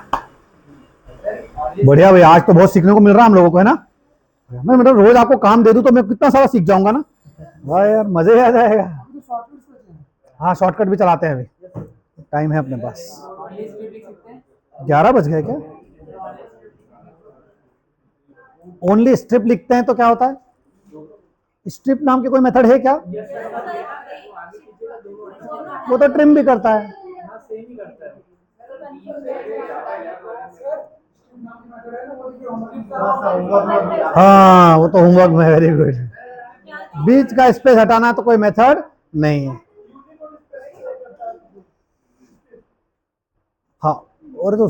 [SPEAKER 1] बढ़िया भैया। आज तो बहुत सीखने को मिल रहा है हम लोगों को, है ना? मैं मतलब रोज आपको काम दे दूं तो मैं कितना सारा सीख जाऊंगा ना। वाह यार, मजे आ जाएगा। हाँ शॉर्टकट भी चलाते हैं, अभी टाइम है अपने पास। 11 बज गए क्या? ओनली स्ट्रिप लिखते हैं तो क्या होता है? स्ट्रिप नाम की कोई मेथड है क्या? वो तो ट्रिम भी करता है। हाँ वो तो होमवर्क में। Very good. बीच का स्पेस हटाना तो कोई मेथड नहीं है। हाँ, और तो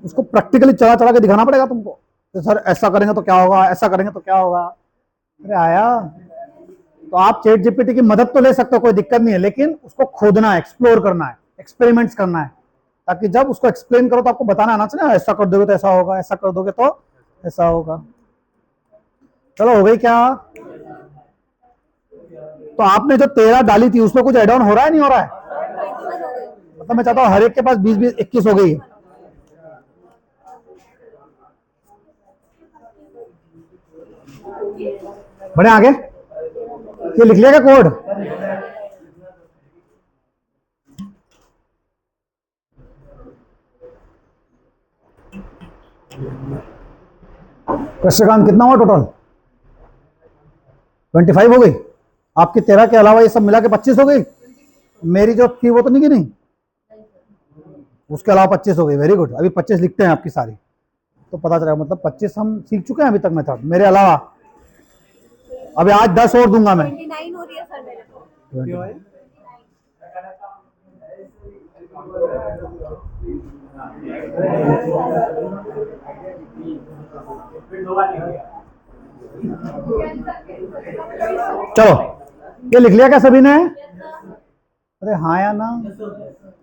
[SPEAKER 1] उसको प्रैक्टिकली चला चला के दिखाना पड़ेगा तुमको। तो सर ऐसा करेंगे तो क्या होगा, ऐसा करेंगे तो क्या होगा। अरे आया तो आप चैट जीपीटी की मदद तो ले सकते हो, कोई दिक्कत नहीं है, लेकिन उसको खोदना है, एक्सप्लोर करना है, एक्सपेरिमेंट्स करना है, ताकि जब उसको एक्सप्लेन करो तो आपको बताना आना चाहिए, ऐसा कर दोगे तो ऐसा होगा, ऐसा कर दोगे तो ऐसा होगा। चलो हो गई क्या? तो आपने जो 13 डाली थी उसमें कुछ एड ऑन हो रहा है, नहीं हो रहा है? मतलब मैं चाहता हूँ हर एक के पास 20-20 21 हो गई। बढ़े आगे। ये लिख लिया क्या कोड? कृष्णकांत कितना हुआ टोटल? 25 हो गई। आपकी 13 के अलावा ये सब मिला के 25 हो गई। मेरी जो थी वो तो नहीं गिनी, उसके अलावा 25 हो गई। Very good. अभी 25 लिखते हैं आपकी सारी, तो पता चलेगा। मतलब 25 हम सीख चुके हैं अभी तक मेथड मेरे अलावा। अभी आज 10 और दूंगा मैं।
[SPEAKER 4] 29 हो रही है सर मेरे को।
[SPEAKER 1] चलो ये लिख लिया क्या सभी ने? अरे हाँ या ना?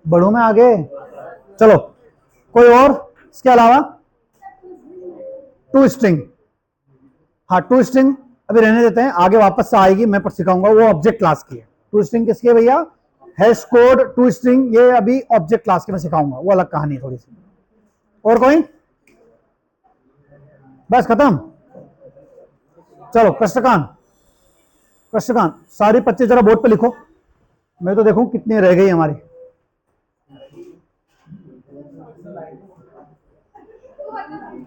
[SPEAKER 1] बढ़ू मैं आगे। चलो कोई और इसके अलावा? To string. हाँ टू स्ट्रिंग अभी रहने देते हैं, आगे वापस से आएगी, मैं पर सिखाऊंगा। वो ऑब्जेक्ट क्लास की है। टू स्ट्रिंग किसकी है भैया? हैश कोड टू स्ट्रिंग, ये अभी ऑब्जेक्ट क्लास की मैं सिखाऊंगा, वो अलग कहानी है थोड़ी सी। और कोई? बस खत्म। चलो कृष्णकांत, कृष्णकांत सारी 25 जरा बोर्ड पे लिखो, मैं तो देखूं कितनी रह गई हमारी।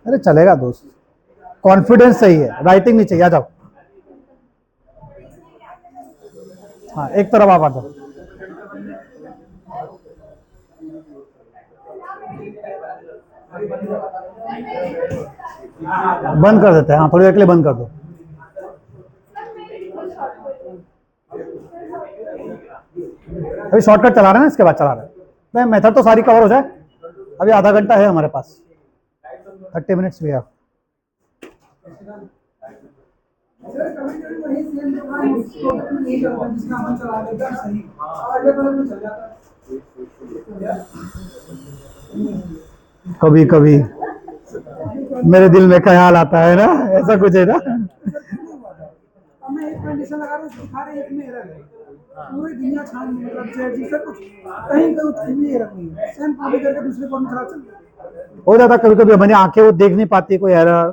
[SPEAKER 1] अरे चलेगा दोस्त, कॉन्फिडेंस सही है, राइटिंग नहीं चाहिए। आ जाओ। हाँ एक तरफ आप आ जाओ। बंद कर देते हैं, हाँ थोड़ी देर के लिए बंद कर दो। अभी शॉर्टकट चला रहे हैं ना, इसके बाद चला रहे हैं। मेथड तो सारी कवर हो जाए। अभी आधा घंटा है हमारे पास, 30 मिनट्स भी है। कभी कभी मेरे दिल में ख्याल आता है ना, ऐसा कुछ है ना।
[SPEAKER 6] मैं एक कंडीशन लगा रहा हूँ, दिखा रहे एक में एरर है। पूरी दुनिया छान मतलब चैट जी सब कुछ कहीं कुछ भी एरर नहीं है। सेम कॉपी करके दूसरे कोड में चला चल
[SPEAKER 1] हो जाता कभी कभी, हमारी आंखें वो देख नहीं पाती कोई एरर।